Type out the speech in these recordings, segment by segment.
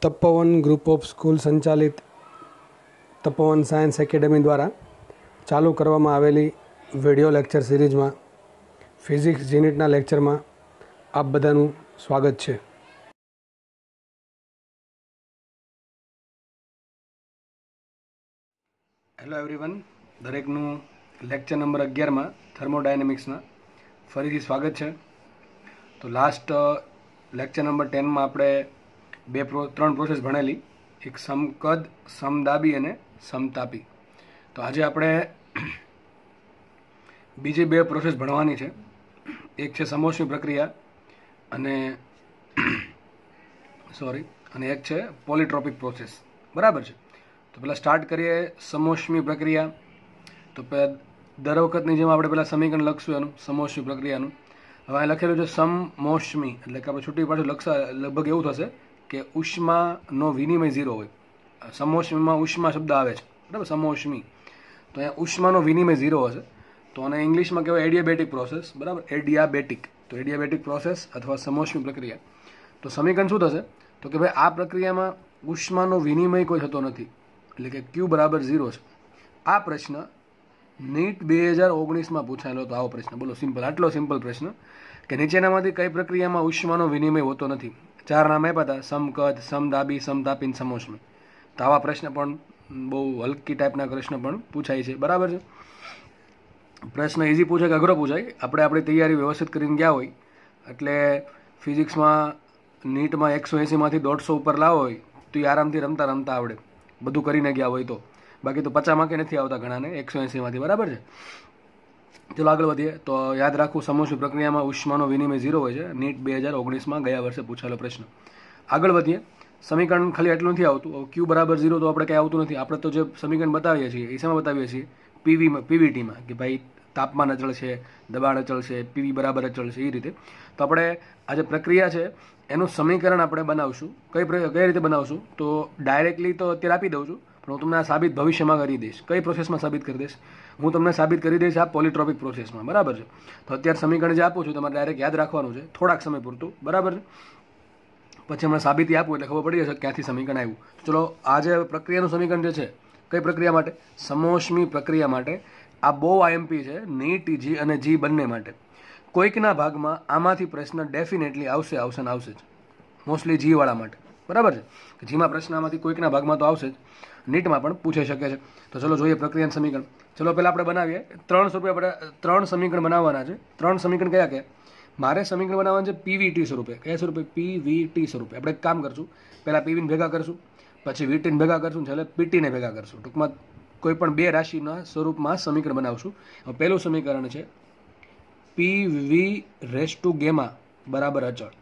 Tapovan group of school સંચાલિત તપોવન science academy દ્વારા ચાલુ કરવામાં આવેલી વિડિયો લેક્ચર સિરીઝમાં ફિઝિક્સ યુનિટના લેક્ચરમાં આપ બધાનું સ્વાગત છે. હેલો એવરીવન, દરેકનું લેક્ચર નંબર 11માં થર્મોડાયનેમિક્સમાં ફરીથી સ્વાગત છે. તો લાસ્ટ લેક્ચર નંબર 10માં આપણે ત્રણ પ્રોસેસ ભણેલી, એક સમકદ, સમદાબી અને સમતાપી. તો આજે આપણે બીજી બે પ્રોસેસ ભણવાની છે. એક છે સમોષ્મી પ્રક્રિયા અને એક છે પોલિટ્રોપિક પ્રોસેસ. બરાબર છે. તો પહેલાં સ્ટાર્ટ કરીએ સમોષ્મી પ્રક્રિયા. તો દર વખતની જેમ આપણે પહેલાં સમીકરણ લખશું એનું, સમોષ્મી પ્રક્રિયાનું. હવે અહીં લખેલું છે સમોષ્મી, એટલે કે આપણે છૂટી પાછું લગભગ એવું થશે કે ઉષ્માનો વિનિમય 0 હોય. સમોષ્મીમાં ઉષ્મા શબ્દ આવે છે, બરાબર, સમોષ્મી. તો અહીંયા ઉષ્માનો વિનિમય 0 હશે. તો આને ઇંગ્લિશમાં કહેવાય એડિયાબેટિક પ્રોસેસ, બરાબર, એડિયાબેટિક. તો એડિયાબેટિક પ્રોસેસ અથવા સમોષ્મી પ્રક્રિયા. તો સમીકરણ શું થશે? તો કે ભાઈ આ પ્રક્રિયામાં ઉષ્માનો વિનિમય કોઈ થતો નથી, એટલે કે Q બરાબર 0 છે. આ પ્રશ્ન નીટ 2019માં પૂછાયેલો હતો. આવો પ્રશ્ન, બોલો, સિમ્પલ, આટલો સિમ્પલ પ્રશ્ન કે નીચેનામાંથી કઈ પ્રક્રિયામાં ઉષ્માનો વિનિમય હોતો નથી. 4 નામ આપ્યા હતા: સમકદ, સમદાબી, સમતાપી, સમોષ્મી. તો આવા પ્રશ્ન પણ બહુ હલકી ટાઈપના પ્રશ્ન પણ પૂછાય છે. બરાબર છે. પ્રશ્ન ઇઝી પૂછાય કે અઘરો પૂછાય, આપણે આપણી તૈયારી વ્યવસ્થિત કરીને ગયા હોય એટલે ફિઝિક્સમાં નીટમાં 180માંથી 150 ઉપર લાવો હોય તો એ આરામથી રમતા રમતા આવડે, બધું કરીને ગયા હોય તો. બાકી તો 50 માર્કે નથી આવતા ઘણાને 180માંથી. બરાબર છે. ચલો આગળ વધીએ. તો યાદ રાખવું, સમોષ્મી પ્રક્રિયામાં ઉષ્માનો વિનિમય 0 હોય છે. નીટ 2019માં ગયા વર્ષે પૂછાયેલો પ્રશ્ન. આગળ વધીએ. સમીકરણ ખાલી એટલું નથી આવતું. Q બરાબર 0 તો આપણે કંઈ આવતું નથી. આપણે તો જે સમીકરણ બતાવીએ છીએ એ શેમાં બતાવીએ છીએ? પીવીટીમાં, કે ભાઈ તાપમાન અચળ છે, દબાણ અચળ છે, પીવી બરાબર અચળ છે, એ રીતે. તો આપણે આ જે પ્રક્રિયા છે એનું સમીકરણ આપણે બનાવશું. કઈ રીતે બનાવશું? તો ડાયરેક્ટલી તો અત્યારે આપી દઉં છું, પણ હું તમને આ સાબિત ભવિષ્યમાં કરી દઈશ. કઈ પ્રોસેસમાં સાબિત કરી દઈશ? હું તમને સાબિત કરી દઈશ આ પોલિટ્રોપિક પ્રોસેસમાં. બરાબર છે. તો અત્યારે સમીકરણ જે આપું છું તમારે ડાયરેક્ટ યાદ રાખવાનું છે થોડાક સમય પૂરતું. બરાબર છે. પછી હમણાં સાબિતી આપું એટલે ખબર પડી જશે ક્યાંથી સમીકરણ આવ્યું. ચલો, આ જે પ્રક્રિયાનું સમીકરણ જે છે, કઈ પ્રક્રિયા માટે? સમોષ્મી પ્રક્રિયા માટે. આ બહુ આઈએમપી છે, નીટ જી અને જી બંને માટે. કોઈકના ભાગમાં આમાંથી પ્રશ્ન ડેફિનેટલી આવશે જ, મોસ્ટલી જી વાળા માટે. બરાબર છે. જીમાં પ્રશ્ન આમાંથી કોઈકના ભાગમાં તો આવશે જ, નીટમાં પણ પૂછાઈ શકે છે. તો ચલો જોઈએ પ્રક્રિયાનું સમીકરણ. ચલો પહેલાં આપણે બનાવીએ. 3 સ્વરૂપે આપણે 3 સમીકરણ બનાવવાના છે. 3 સમીકરણ કયા? મારે સમીકરણ બનાવવાનું છે પીવીટી સ્વરૂપે. કયા સ્વરૂપે? પીવીટી સ્વરૂપે. આપણે એક કામ કરશું, પહેલાં પીવીને ભેગા કરશું, પછી વીટીને ભેગા કરશું, છેલ્લે પીટીને ભેગા કરશું. ટૂંકમાં કોઈ પણ 2 રાશિના સ્વરૂપમાં સમીકરણ બનાવશું. પહેલું સમીકરણ છે પીવી રેસ ટુ ગેમા બરાબર અચળ.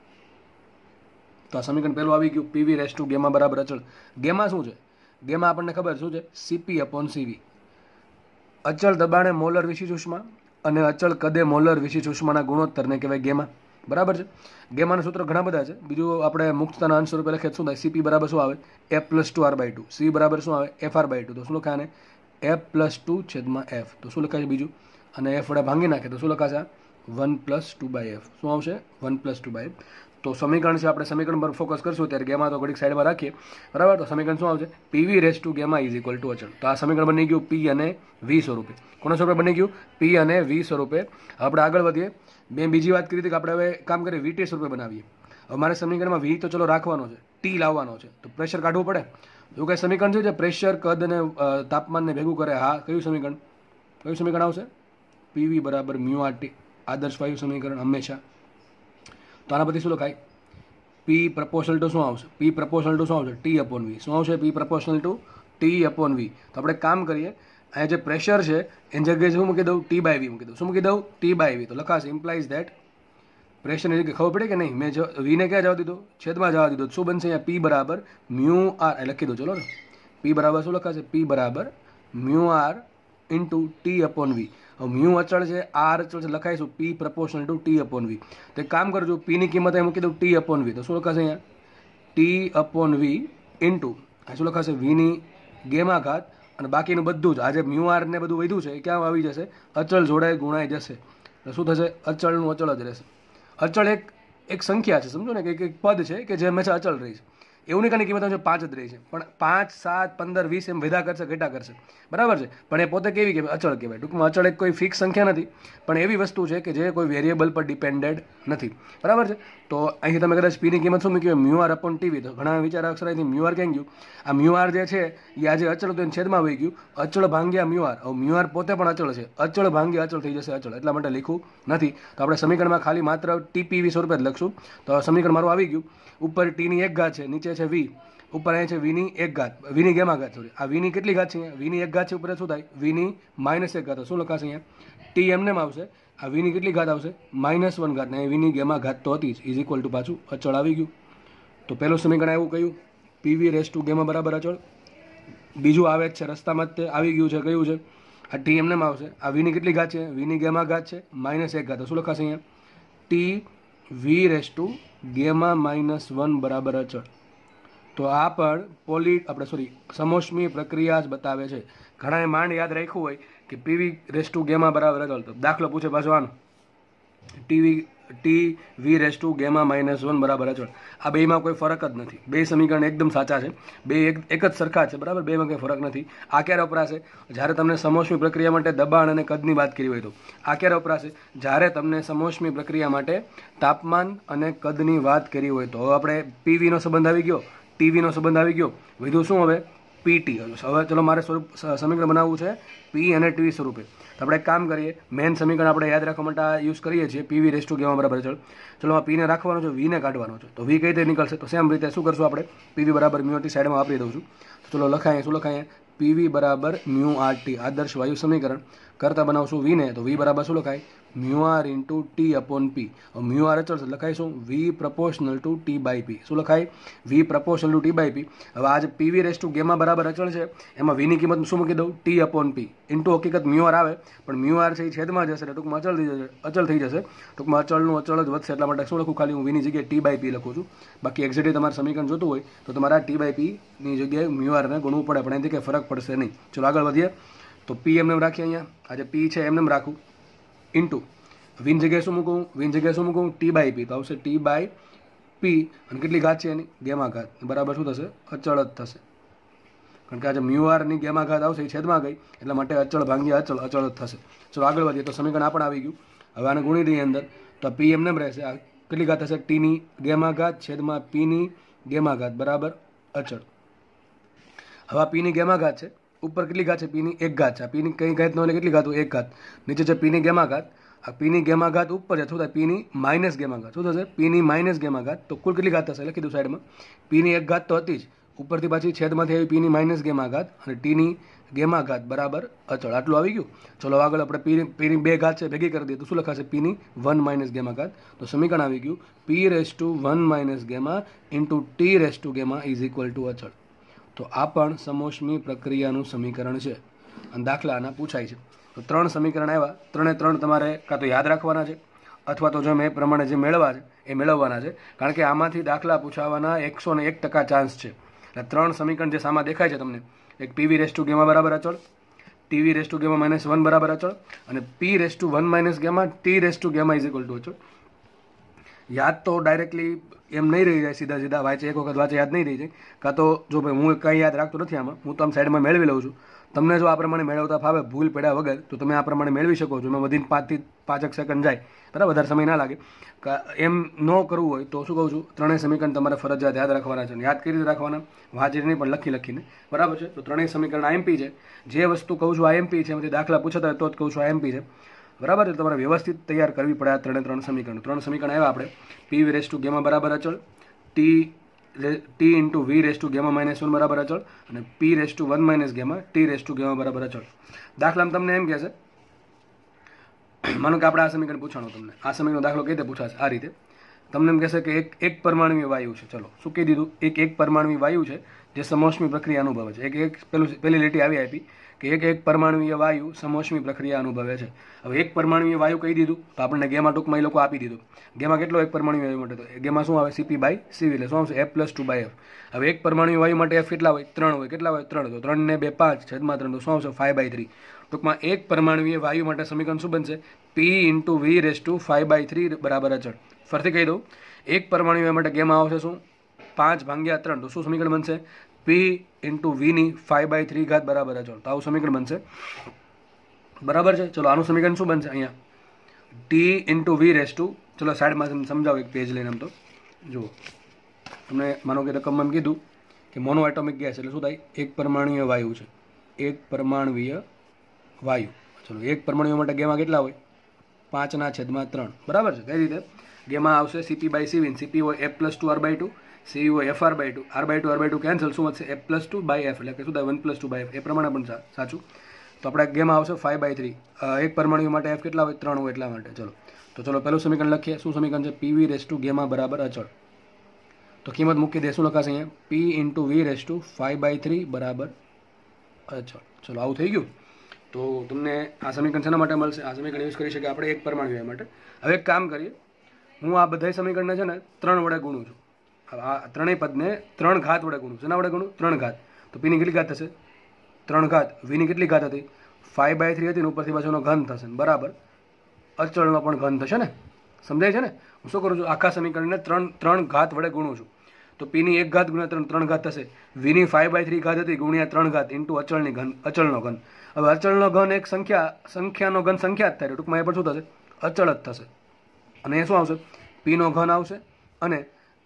તો આ સમીકરણ પહેલું આવી ગયું, પીવી રેસ ટુ ગેમા બરાબર અચળ. ગેમા શું છે? ગેમા આપણને ખબર શું છે? CP/CV. અચળ દબાણે મોલર વિશિષ્ટ ઉષ્મા અને અચળ કદે મોલર વિશિષ્ટ ઉષ્માના ગુણોત્તરને કહેવાય ગેમા. બરાબર છે. ગેમાના સૂત્રો ઘણા બધા છે. બીજું આપણે મુક્તતાના અંશ સ્વરૂપે લખીએ શું થાય? CP બરાબર શું આવે? F+2R/2. C બરાબર શું આવે? FR/2. તો શું લખાય ને? F+2/F. તો શું લખાય છે બીજું? અને F વડે ભાંગી નાખે તો શું લખાશે? 1+2/F. શું આવશે? 1+2/F. તો સમીકરણ છે, આપણે સમીકરણ પર ફોકસ કરશું ત્યારે ગેમા તો ઘડીક સાઈડમાં રાખીએ. બરાબર. તો સમીકરણ શું આવશે? PV raise to gamma is equal to અચળ. તો આ સમીકરણ બની ગયું P અને V સ્વરૂપે. કોના સ્વરૂપે બની ગયું? P અને V સ્વરૂપે. આપણે આગળ વધીએ. બીજી વાત કરી હતી કે આપણે હવે કામ કરીએ VT સ્વરૂપે બનાવીએ. હવે મારે સમીકરણમાં V તો ચલો રાખવાનો છે, T લાવવાનો છે, તો પ્રેશર કાઢવું પડે. એવું કઈ સમીકરણ છે જે પ્રેશર, કદ અને તાપમાનને ભેગું કરે? હા. કયું સમીકરણ આવશે? PV બરાબર μRT. આદર્શ વાયુ સમીકરણ હંમેશા. તો આના પછી શું લખાય? P પ્રપોર્શનલ ટુ શું આવશે? T/V. શું આવશે? P proportional two T/V. તો આપણે કામ કરીએ, અહીંયા જે પ્રેશર છે એની જગ્યાએ શું મૂકી દઉં? T/V મૂકી દઉં. શું મૂકી દઉં? T/V. તો લખાશે ઇમ્પ્લાઇઝ ધેટ પ્રેશરની જગ્યાએ ખબર પડે કે નહીં? મેં વીને ક્યાં જવા દીધો? છેદમાં જવા દીધો. શું બનશે અહીંયા? P બરાબર μR. લખી દો ચલો ને. P બરાબર શું લખાશે? P બરાબર μR ઇન્ટુ T/V. મ્યુ અચળ છે, આર અચળ છે, લખાઈશું P પ્રપોર્શનલ ટુ T/V. તો એક કામ કરજો, P ની કિંમત અહીં મૂકી દઉં T/V. તો શું લખાશે અહીંયા? T/V ઇન્ટુ આ શું લખાશે? V ની ગેમા ઘાત અને બાકીનું બધું જ આ જે μR ને બધું વધ્યું છે એ ક્યાં આવી જશે? અચળ જોડાય ગુણાઈ જશે. તો શું થશે? અચળનું અચળ જ રહેશે. અચળ એક સંખ્યા છે, સમજો ને, કે એક પદ છે કે જે હંમેશા અચળ રહી છે. એવું નહીં કે કિંમત હશે 5 જ રહી છે, પણ 5, 7, 15, 20 એમ વધા કરશે ઘટા કરશે, બરાબર છે. પણ એ પોતે કેવી કહેવાય? અચળ કહેવાય. ટૂંકમાં અચળ એક કોઈ ફિક્સ સંખ્યા નથી, પણ એવી વસ્તુ છે કે જે કોઈ વેરિયેબલ પર ડિપેન્ડેડ નથી, બરાબર છે. તો અહીં તમે કદાચ પીની કિંમત શું મૂકી હોય? Mu R upon TV. તો ઘણા વિચાર અક્ષર અહીંથી મ્યુ આર ક્યાં ગયું? આ મ્યુ આર જે છે એ આજે અચળ તો એને છેદમાં વહી ગયું, અચળ ભાંગ્યા મ્યુ આર. હવે મ્યુ આર પોતે પણ અચળ છે, અચળ ભાંગ્યા અચળ થઈ જશે અચળ, એટલા માટે લખવું નથી. તો આપણે સમીકરણમાં ખાલી માત્ર ટીપીવી સ્વરૂપે જ લખશું. તો સમીકરણ મારું આવી ગયું. ઉપર ટીની એક ઘાત છે, નીચે છે વી, ઉપર અહીંયા છે વીની એક ઘાત, વીની ગેમા ઘાત, સોરી આ વીની કેટલી ઘાત છે? વીની એક ઘાત છે, ઉપર શું થાય? વીની -1 ઘાત. શું લખાશે અહીંયા? ટી એમને આવશે. આ વીની કેટલી ઘાત આવશે? -1 ઘાત. ને વીની ગેમા ઘાત તો હતી જ, ઇઝ ઇક્વલ ટુ પાછું અચળ આવી ગયું. તો પહેલું સમીકરણ એવું કયું? પીવી રેસ ટુ ગેમા બરાબર અચળ. બીજું આવે જ છે રસ્તામાં જ તે આવી ગયું છે, કયું છે? આ ટી એમને આવશે. આ વીની કેટલી ઘાત છે? વીની ગેમા ઘાત છે -1 ઘાત. શું લખાશે અહીંયા? T V raise to gamma -1 બરાબર અચળ. તો આ પણ સમોષ્મી પ્રક્રિયા જ બતાવે છે. ઘણાએ માંડ યાદ રાખ્યું હોય કે પીવી રેસ ટુ ગેમા બરાબર અચળ. તો દાખલો પૂછે પાછો આનો, T V raise to gamma -1 બરાબર અચળ. આ બેમાં કોઈ ફરક જ નથી. બે સમીકરણ એકદમ સાચા છે, બે એક જ સરખા છે, બરાબર. બેમાં કંઈ ફરક નથી. આ ક્યારે વપરાશે? જ્યારે તમને સમોષ્મી પ્રક્રિયા માટે દબાણ અને કદની વાત કરી હોય તો. આ ક્યારે વપરાશે? જ્યારે તમને સમોષ્મી પ્રક્રિયા માટે તાપમાન અને કદની વાત કરી હોય તો. હવે આપણે પીવીનો સંબંધ આવી ગયો, ટીવીનો સંબંધ આવી ગયો, વધુ શું હવે? પીટી. હવે ચલો મારે સમીકરણ બનાવવું છે પી અને ટીવી સ્વરૂપે. તો આપણે એક કામ કરીએ, મેન સમીકરણ આપણે યાદ રાખવા માટે યુઝ કરીએ છીએ પીવી રેસ ટુ ગેમા બરાબર અચળ. ચલો આ પીને રાખવાનો છે, વીને કાઢવાનો છે. તો વી કઈ રીતે નીકળશે? તો સેમ રીતે શું કરશું આપણે? પીવી બરાબર મ્યુ ટી સાઈડમાં વાપરી દઉં છું. તો ચલો લખાઈએ, શું લખાઈએ? પીવી બરાબર મ્યુ આર ટી, આદર્શ વાયુ સમીકરણ કરતા બનાવશું વીને. તો વી બરાબર શું લખાય? Mu R into T upon P. Mu R અચળ લખાઈશું V proportional to T by P. શું લખાય? V proportional to T by P. હવે આ જે પીવી રેસ ટુ ગેમા બરાબર અચળ છે, એમાં વીની કિંમત શું મૂકી દઉં? ટી અપોન પી ઇન્ટુ હકીકત મ્યુ આર આવે, પણ મ્યુ આર છે એ છેદમાં જશે, એટલે ટૂંકમાં અચળ થઈ જશે. ટૂંકમાં અચળનું અચળ જ વધશે, એટલા માટે શું લખું? ખાલી હું વીની જગ્યાએ ટી બાય પી લખું છું. બાકી એક્ઝેક્ટલી તમારે સમીકરણ જોતું હોય તો તમારે આ ટી બાય પીની જગ્યાએ મ્યુ આરને ગુણવું પડે, પણ એનાથી કંઈ ફરક પડશે નહીં. ચલો આગળ વધીએ. તો પી એમને રાખીએ, અહીંયા આજે પી છે એમને રાખું, ઇન્ટુ વીન જગ્યાએ શું મૂકું? વીન જગ્યાએ શું મૂકું? T by P. તો આવશે ટી બાય પી, અને કેટલી ઘાત છે એની? ગેમા ઘાત. બરાબર શું થશે? અચળ જ થશે, કારણ કે આજે મ્યુ આરની ગેમા ઘાત આવશે એ છેદમાં ગઈ, એટલા માટે અચળ ભાંગ્યા અચળ અચળ જ થશે. ચલો આગળ વધીએ. તો સમીકરણ આ પણ આવી ગયું. હવે આને ગુણી દઈએ અંદર, તો પી એમને રહેશે. આ કેટલી ઘાત થશે? ટીની ગેમા ઘાત છેદમાં પીની ગેમા ઘાત બરાબર અચળ. હવે આ પીની ગેમા ઘાત છે, ઉપર કેટલી ઘાત છે? પીની એક ઘાત છે. આ પીની કઈ ઘાત ન એટલે કેટલી ઘાત? એક ઘાત. નીચે છે પીની ગેમા ઘાત. આ પીની ગેમા ઘાત ઉપર છે, શું થાય? પીની માઇનસ ગેમા ઘાત. શું થશે? પીની માઇનસ ગેમા ઘાત. તો કુલ કેટલી ઘાત થશે? લખી દઉં સાઈડમાં. પીની એક ઘાત તો હતી જ, ઉપરથી પાછી છેદમાંથી આવી પીની માઇનસ ગેમા ઘાત, અને ટીની ગેમા ઘાત બરાબર અચળ. આટલું આવી ગયું. ચલો આગળ આપણે પીની બે ઘાત છે ભેગી કરી દઈએ તો શું લખાશે? પીની 1 માઇનસ ગેમા ઘાત. તો સમીકરણ આવી ગયું P raise to 1 minus gamma into T raise to gamma is equal to અચળ. તો આ પણ સમોષ્મી પ્રક્રિયાનું સમીકરણ છે, અને દાખલા આના પૂછાય છે. તો 3 સમીકરણ આવ્યા, 3 તમારે કાં તો યાદ રાખવાના છે, અથવા તો જો મેં પ્રમાણે જે મેળવવા છે એ મેળવવાના છે, કારણ કે આમાંથી દાખલા પૂછાવાના 101% ચાન્સ છે. એટલે 3 સમીકરણ જે સામા દેખાય છે તમને, એક પીવી રેસ ટુ ગેમા બરાબર અચળ, ટીવી રેસ ટુ ગેમા -1 બરાબર અચળ, અને P raise to 1 minus gamma T raise to gamma is equal to અચળ. યાદ તો ડાયરેક્ટલી એમ નહીં રહી જાય, સીધા વાંચે એક વખત વાંચે યાદ નહીં રહી જાય. કાં તો જો ભાઈ હું કંઈ યાદ રાખતો નથી આમાં, હું તો આમ સાઈડમાં મેળવી લઉં છું. તમને જો આ પ્રમાણે મેળવતા ફાવે ભૂલ પડ્યા વગર, તો તમે આ પ્રમાણે મેળવી શકો છો. એમાં વધીને 5 થી 5 સેકન્ડ જાય, બરાબર, વધારે સમય ના લાગે. એમ ન કરવું હોય તો શું કહું છું, 3 સમીકરણ તમારે ફરજિયાત યાદ રાખવાના છે. યાદ કરી રાખવાના, વાંચીને નહીં પણ લખીને, બરાબર છે. તો 3 સમીકરણ આઈએમપી છે. જે વસ્તુ કહું છું આઈએમપી છે, એમાંથી દાખલા પૂછતા હોય તો જ કહું છું આઈએમપી છે, બરાબર છે. તમારે વ્યવસ્થિત તૈયાર કરવી પડે આ 3 સમીકરણ. 3 સમીકરણ આવ્યા આપણે, પી રેસ ટુ ગેમા બરાબર અચળ, T into V raise to gamma -1 બરાબર અચળ, અને P raise to 1 minus gamma T raise to gamma બરાબર અચળ. દાખલામાં તમને એમ કહેશે, માનો કે આપણે આ સમીકરણ પૂછાણું, તમને આ સમીકરણનો દાખલો કઈ રીતે પૂછાશે? આ રીતે તમને એમ કહેશે કે એક પરમાણુય વાયુ છે. ચલો શું કહી દીધું? એક પરમાણુય વાયુ છે જે સમોષ્મી પ્રક્રિયા અનુભવે છે. પેલી લીટી આવી આપી કે એક પરમાણુય વાયુ સમોષ્મી પ્રક્રિયા અનુભવે છે. હવે એક પરમાણુય વાયુ કહી દીધું તો આપણને ગેમા ટૂંકમાં એ લોકો આપી દીધું. ગેમા કેટલો એક પરમાણુય વાયુ માટે? તો ગેમા શું આવે? CP બાય CV, એટલે શું આવશે? F+2/F. હવે એક પરમાણુય વાયુ માટે F કેટલા હોય? 3 હોય. કેટલા હોય? 3. તો 3 ને 2 5 છેદમાં 3, તો શું આવશે? 5/3. ટૂંકમાં એક પરમાણુય વાયુ માટે સમીકરણ શું બનશે? P into V raise to 5/3 બરાબર અચળ. ફરીથી કહી દઉં, એક પરમાણુ માટે ગેમા આવશે શું? 5/3 તો શું સમીકરણ બનશે? p ઇન્ટુ વીની 5/3 બરાબર અચળ. તો આવું સમીકરણ બનશે. બરાબર છે. ચલો આનું સમીકરણ શું બનશે? અહીંયા T into V raise to, ચલો સાઈડમાં તમને સમજાવો એક પેજ લઈને. આમ તો જુઓ, તમને માનો કે રકમમાં એમ કીધું કે મોનો એટોમિક ગેસ એટલે શું થાય? એક પરમાણુય વાયુ છે. એક પરમાણુય વાયુ. ચલો એક પરમાણુ માટે ગેમા કેટલા હોય? 5/3. બરાબર છે. કઈ રીતે ગેમા આવશે? CP/Cv. CP હોય F+2R/2, Cv હોય FR/2. R/2 કેન્સલ, શું વધશે? F+2/F, એટલે કે શું થાય? 1+2/F. એ પ્રમાણે પણ સાચું. તો આપણે ગેમા આવશે 5/3. એક પરમાણુ માટે F કેટલા હોય? 3 હોય એટલા માટે. ચલો પહેલું સમીકરણ લખીએ. શું સમીકરણ છે? PV⁻γ બરાબર અચળ. તો કિંમત મૂકી દે. શું લખાશે અહીંયા? P ઇન્ટુ V⁵/3 બરાબર અચળ. ચલો આવું થઈ ગયું. તો તમને આ સમીકરણ શેના માટે મળશે? આ સમીકરણ યુઝ કરી શકીએ આપણે એક પરમાણુ માટે. હવે એક કામ કરીએ, હું આ બધા સમીકરણને છે ને 3 વડે ગુણું છું. આ ત્રણેય પદને 3 ઘાત વડે ગુણું. શેના વડે ગુણું? 3 ઘાત. તો પીની કેટલી ઘાત થશે? 3 ઘાત. વીની કેટલી ઘાત હતી? 5/3 હતી ને ઉપરથી પાછળનો ઘન થશે બરાબર. અચળનો પણ ઘન થશે ને. સમજાય છે ને? હું શું કરું છું? આખા સમીકરણને 3 ઘાત વડે ગુણું છું. તો પીની 1 ઘાત ગુણ્યા 3 ઘાત થશે. વીની 5/3 ઘાત હતી ગુણ્યા 3 ઘાત ઇન્ટુ અચળનો ઘન. હવે અચળનો ઘન એક સંખ્યાનો ઘન સંખ્યા જ થાય. ટૂંકમાં એ પણ શું થશે? અચળ જ થશે. અને એ શું આવશે? પીનો ઘન આવશે અને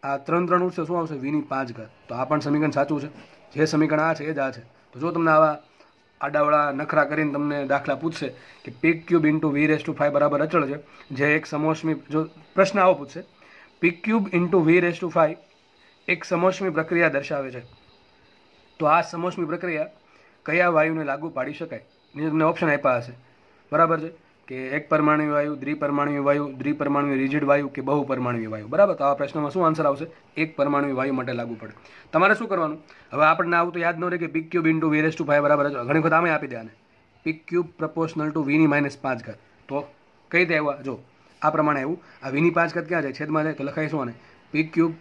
આ 3 ઉઠશે. શું આવશે? વીની 5 ઘાત. તો આ પણ સમીકરણ સાચું છે. જે સમીકરણ આ છે એ જ આ છે. તો જો તમને આવા આડાવડા નખરા કરીને તમને દાખલા પૂછશે કે p³ ઇન્ટુ V⁵ બરાબર અચળ છે, જે એક સમોષ્મી, જો પ્રશ્ન આવો પૂછશે, p³ ઇન્ટુ V⁵ એક સમોષ્મી પ્રક્રિયા દર્શાવે છે, તો આ સમોષ્મી પ્રક્રિયા કયા વાયુને લાગુ પાડી શકાય? તમને ઓપ્શન આપ્યા હશે. બરાબર છે કે એક પરમાણુ વાયુ, દ્વિપરમાણુ વાયુ, દ્વિપરમાણુ રિજિડ વાયુ કે બહુપરમાણુ વાયુ. બરાબર. તો આ પ્રશ્નમાં શું આન્સર આવશે? એક પરમાણુ વાયુ માટે લાગુ પડે. તમારે શું કરવાનું? હવે આપણને આવું તો યાદ ન રહે કે p³ ઇન્ટુ V⁵ બરાબર અચળ. ઘણી વખત આમે આપી દે આને, p³ પ્રપોર્શનલ ટુ વીની -5 ઘાત. તો કઈ રીતે આવ્યા? જો આ પ્રમાણે આવ્યું. આ વીની 5 ઘાત ક્યાં જાય? છેદમાં જાય. તો લખાય શું આને? p³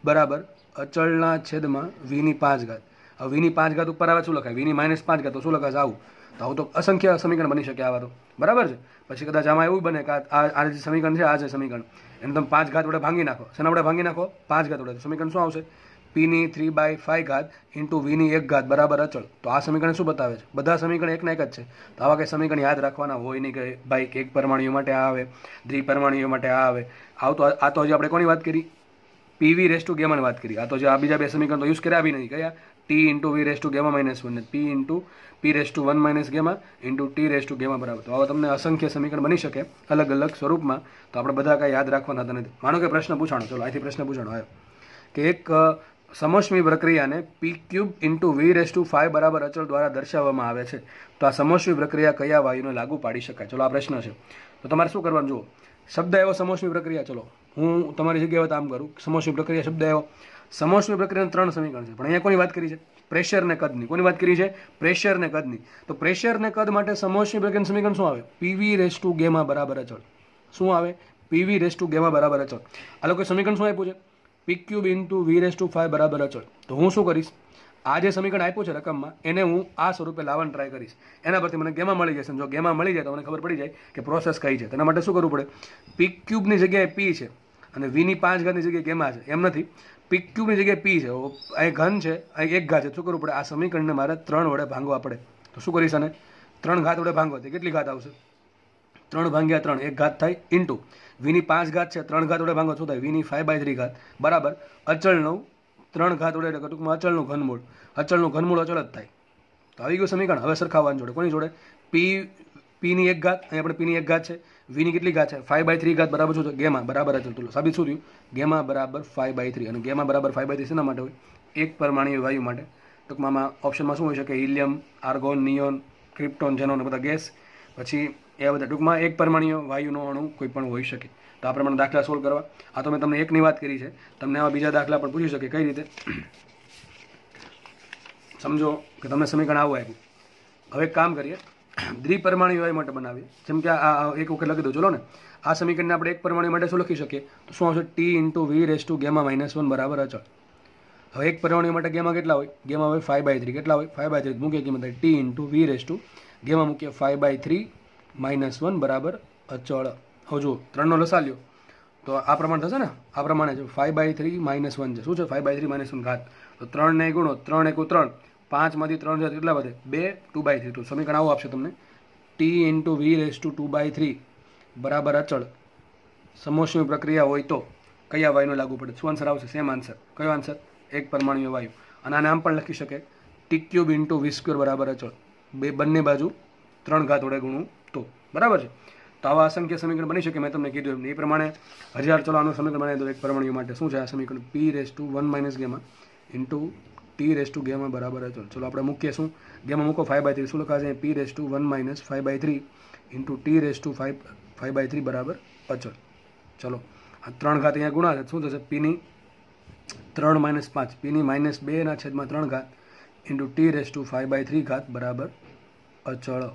બરાબર અચળના છેદમાં વીની 5 ઘાત. હવે વીની 5 ઘાત ઉપર આવે શું લખાય? વીની -5 ઘાત. તો શું લખાશે? આવું તો અસંખ્ય સમીકરણ બની શકે આવા તો. બરાબર છે. પછી કદાચ આમાં એવું બને કે આ જે સમીકરણ છે, આ જે સમીકરણ, એને તમે 5 ઘાત વડે ભાંગી નાખો. શેના વડે ભાંગી નાખો? 5 ઘાત વડે. તો સમીકરણ શું આવશે? પીની 3/5 ઘાત ઇન્ટુ વીની 1 ઘાત બરાબર અચળ. તો આ સમીકરણ શું બતાવે છે? બધા સમીકરણ એકના એક જ છે. તો આવા કંઈ સમીકરણ યાદ રાખવાના હોય નહીં કે ભાઈ એક પરમાણુ માટે આ આવે, દ્વિપરમાણુ માટે આ આવે. આ તો હજી આપણે કોની વાત કરી? PV⁻γ ની વાત કરી. આ તો જે આ બીજા બે સમીકરણ તો યુઝ કર્યા બી નહીં. કયા? T ઇન્ટુ V⁻⁻1 ને P into P⁻1 into T⁻γ બરાબર. તો આવા તમને અસંખ્ય સમીકરણ બની શકે અલગ અલગ સ્વરૂપમાં. તો આપણે બધા કાંઈ યાદ રાખવાના હતા નથી. માનો કે પ્રશ્ન પૂછાણો, ચલો અહીંથી પ્રશ્ન પૂછાણો આવ્યો કે એક સમોષ્મી પ્રક્રિયાને p³ ઇન્ટુ V⁵ બરાબર અચળ દ્વારા દર્શાવવામાં આવે છે, તો આ સમોષ્મી પ્રક્રિયા કયા વાયુને લાગુ પાડી શકાય? ચલો આ પ્રશ્ન છે. તો તમારે શું કરવાનું? જુઓ, શબ્દ એવો સમોષ્મી પ્રક્રિયા. ચલો હું તમારી જગ્યાએ આમ કરું. સમોષ્મી પ્રક્રિયા શબ્દ એવો. સમોષ્મી પ્રક્રિયાના 3 સમીકરણ છે, પણ અહીંયા કોની વાત કરી છે? પ્રેશર ને કદની. કોની વાત કરી છે? પ્રેશર ને કદની. તો પ્રેશર ને કદ માટે સમોષ્મી પ્રક્રિયાનું સમીકરણ શું આવે? PV⁻γ બરાબર અચળ. શું આવે? PV⁻γ બરાબર અચળ. આ લોકો સમીકરણ શું આપ્યું છે? p³ ઇન્ટુ V⁵ બરાબર અચળ. તો હું શું કરીશ? આ જે સમીકરણ આપ્યું છે રકમમાં, એને હું આ સ્વરૂપે લાવવાનું ટ્રાય કરીશ. એના પરથી મને ગેમા મળી જશે. જો ગેમા મળી જાય તો મને ખબર પડી જાય કે પ્રોસેસ કઈ છે. તેના માટે શું કરવું પડે? p³ ની જગ્યાએ p છે અને વીની 5 ઘાતની જગ્યાએ ગેમા છે. એમ નથી, p³ ની જગ્યાએ p છે, અહીં ઘન છે, અહીં 1 ઘાત છે. શું કરવું પડે? આ સમીકરણને મારે 3 વડે ભાંગવા પડે. તો શું કરીશ? આને 3 ઘાત વડે ભાંગો. કેટલી ઘાત આવશે? 3/3, 1 ઘાત થાય ઇન્ટુ વીની 5 ઘાત છે, 3 ઘાત વડે ભાંગો શું થાય? વીની 5/3 ઘાત બરાબર અચળનું 3 ઘાત વડે, એટલે ટૂંકમાં અચળનું ઘનમૂળ. અચળનું ઘનમૂળ અચળ જ થાય. તો આવી ગયું સમીકરણ. હવે સરખાવવાની જોડે કોની જોડે? પીની 1 ઘાત, અહીં આપણે પીની 1 ઘાત છે, વીની કેટલી ઘાત છે? 5/3 ઘાત બરાબર શું છે? ગેમા બરાબર અચળ. તો સાબિત શું થયું? ગેમા બરાબર 5/3. અને ગેમા બરાબર 5/3 શેના માટે હોય? એક પરમાણુ વાયુ માટે. ટૂંકમાં ઓપ્શનમાં શું હોઈ શકે? Helium, argon, neon, krypton, xenon બધા ગેસ. પછી એ બધા ટૂંકમાં એક પરમાણુ વાયુનો અણુ કોઈ પણ હોઈ શકે. તો આ પ્રમાણે દાખલા સોલ્વ કરવા. આ તો મેં તમને એકની વાત કરી છે. તમને આવા બીજા દાખલા પણ પૂછી શકે. કઈ રીતે? સમજો કે તમને સમીકરણ આવું આપ્યું. હવે એક કામ કરીએ, દ્વિપરમાણુ વાયુ માટે બનાવીએ. જેમ કે આ એક વખત લખી દો. ચલો ને, આ સમીકરણને આપણે એક પરમાણુ માટે શું લખી શકીએ? તો શું આવશે? T ઇન્ટુ V⁻⁻1 બરાબર અચળ. હવે એક પરમાણુ માટે ગેમા કેટલા હોય? ગેમા હોય 5/3. કેટલા હોય? 5/3. મૂકીએ કિંમત T ઇન્ટુ V⁻, મૂકીએ 5/3 -1 બરાબર અચળ. હવે જુઓ, 3નો લસા લ્યો તો આ પ્રમાણે થશે ને, આ પ્રમાણે છે 5/3 - 1 છે. શું છે 5/3 - 1 ઘાત? તો 3 ને ગુણો, 3 એકુ 3, 5 માંથી 3 જાય કેટલા વધે? 2, 2/3. તો સમીકરણ આવું આપશે તમને, t × v⁻²/3 બરાબર અચળ સમોષ્મી પ્રક્રિયા હોય તો કયા વાયુને લાગુ પડે? શું આન્સર આવશે? Same answer. કયો આન્સર? એક પરમાણુય વાયુ. અને આને આમ પણ લખી શકે, t³ × v² બરાબર અચળ. બંને બાજુ 3 ઘાત વડે ગુણવું તો. બરાબર છે. તો આવા અસંખ્ય સમીકરણ બની શકે. મેં તમને કીધું એમ એ પ્રમાણે 1000 ચલો આનું સમીકરણ બનાવી દો એક પરમાણુ માટે. શું છે આ સમીકરણ? p⁻1 - γ × t⁻γ બરાબર અચળ. ચલો આપણે મૂકીએ. શું ગેમાં મૂકો? 5/3. શું લખાશે? p⁻1 - 5/3 × t⁻5/3 બરાબર અચળ. ચલો આ 3 ઘાત અહીંયા ગુણાશે. શું થશે? p ની 3 - 5 p ની -2/3 ઘાત × t⁻5/3 ઘાત બરાબર અચળ.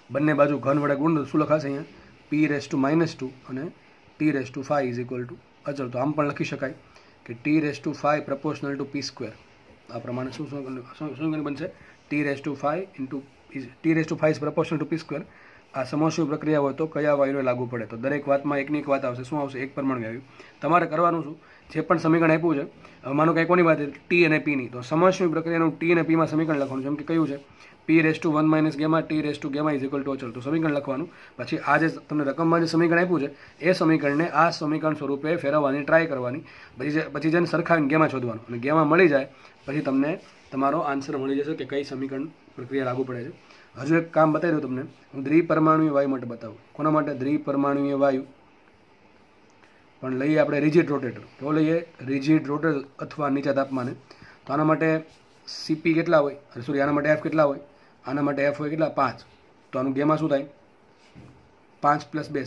બંને બાજુ ઘન વડે ગુણ દો. શું લખાશે અહીંયા? p⁻2 અને t⁻5 અચળ. તો આમ પણ લખી શકાય કે t⁻5 proportional to p². આ પ્રમાણે શું બનશે? t⁻5 is proportional to p². આ સમોષ્મી પ્રક્રિયા હોય તો કયા વાયુને લાગુ પડે? તો દરેક વાતમાં એકની એક વાત આવશે. શું આવશે? એક પરમાણુ વાયુ. તમારે કરવાનું શું? જે પણ સમીકરણ આપ્યું છે, માનો કે કોની વાત? ટી અને પીની. તો સમોષ્મી પ્રક્રિયાનું ટી અને પીમાં સમીકરણ લખવાનું. જેમ કે કયું છે? p⁻1 - γ t⁻γ અચળ. તો સમીકરણ લખવાનું. પછી આ જે તમને રકમમાં જે સમીકરણ આપ્યું છે એ સમીકરણને આ સમીકરણ સ્વરૂપે ફેરવવાની ટ્રાય કરવાની. પછી જેને સરખાવીને ગેમાં શોધવાનું. અને ગેમાં મળી જાય પછી તમને તમારો આન્સર મળી જશે કે કઈ સમીકરણ પ્રક્રિયા લાગુ પડે છે. હજુ એક કામ બતાવી દઉં તમને. હું દ્વિપરમાણુય વાયુ માટે બતાવું. કોના માટે? દ્વિપરમાણુય વાયુ પણ લઈએ આપણે રિજિડ રોટેટર. કેવો લઈએ? રિજિડ રોટેટર અથવા નીચા તાપમાને. તો આના માટે સીપી કેટલા હોય? સોરી, આના માટે એફ કેટલા હોય? આના માટે એફ હોય કેટલા? 5. તો આનું ગેમાં શું થાય? 5 + 2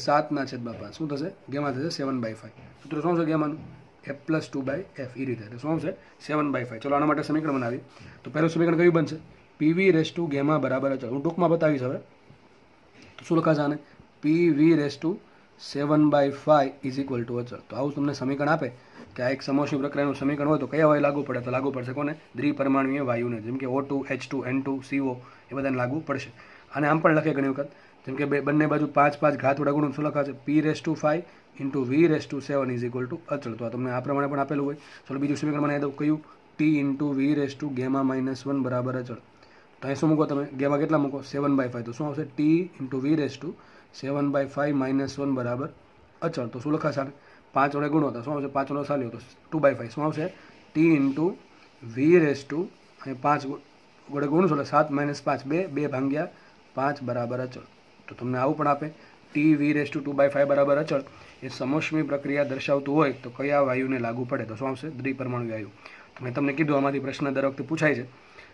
7/5. શું થશે? ગેમાં થશે 7/5. સૂત્ર શું છે ગેમાનું? f + 2/f. એ રીતે શું છે? 7/5. ચલો આના માટે સમીકરણ બનાવીએ. તો પહેલું સમીકરણ કયું બનશે? pv⁻γ બરાબર અચળ. હું ટૂંકમાં બતાવીશ હવે. તો શું લખાશે આને? pv⁻7/5 અચળ. તો આવું તમને સમીકરણ આપે કે આ એક સમોષ્મી પ્રક્રિયાનું સમીકરણ હોય તો કયા વાયુ લાગુ પડે? તો લાગુ પડશે કોને? દ્વિપરમાણુય વાયુને. જેમ કે O2, H2, N2, CO એ બધાને લાગુ પડશે. અને આમ પણ લખે ઘણી વખત, જેમ કે બંને બાજુ 5 ઘાત વડે ગુણો. શું લખાશે? p⁻5 × v⁻7 અચળ. તો આ તમને આ પ્રમાણે પણ આપેલું હોય. ચલો બીજું સમીકરણ બનાવી દઉં. કયું? t × v⁻1 બરાબર અચળ. તો અહીં શું મૂકો તમે? ગેમાં કેટલા મૂકો? 7/5. તો શું આવશે? t × v⁻7/5 - 1 બરાબર અચળ. તો શું લખાશે? 5 વડે ગુણો તો શું આવશે? 5 વડે ચાલ્યો તો 2/5. શું આવશે? t × v⁻5 વડે ગુણશો એટલે 7 - 5 2/5 બરાબર અચળ. તો તમને આવું પણ આપે t⁻2/5 બરાબર અચળ. એ સમોષ્મી પ્રક્રિયા દર્શાવતું હોય તો કયા વાયુને લાગુ પડે? તો શું આવશે? દ્વિપરમાણુ વાયુ. તો મેં તમને કીધું આમાંથી પ્રશ્ન દર વખતે પૂછાય છે.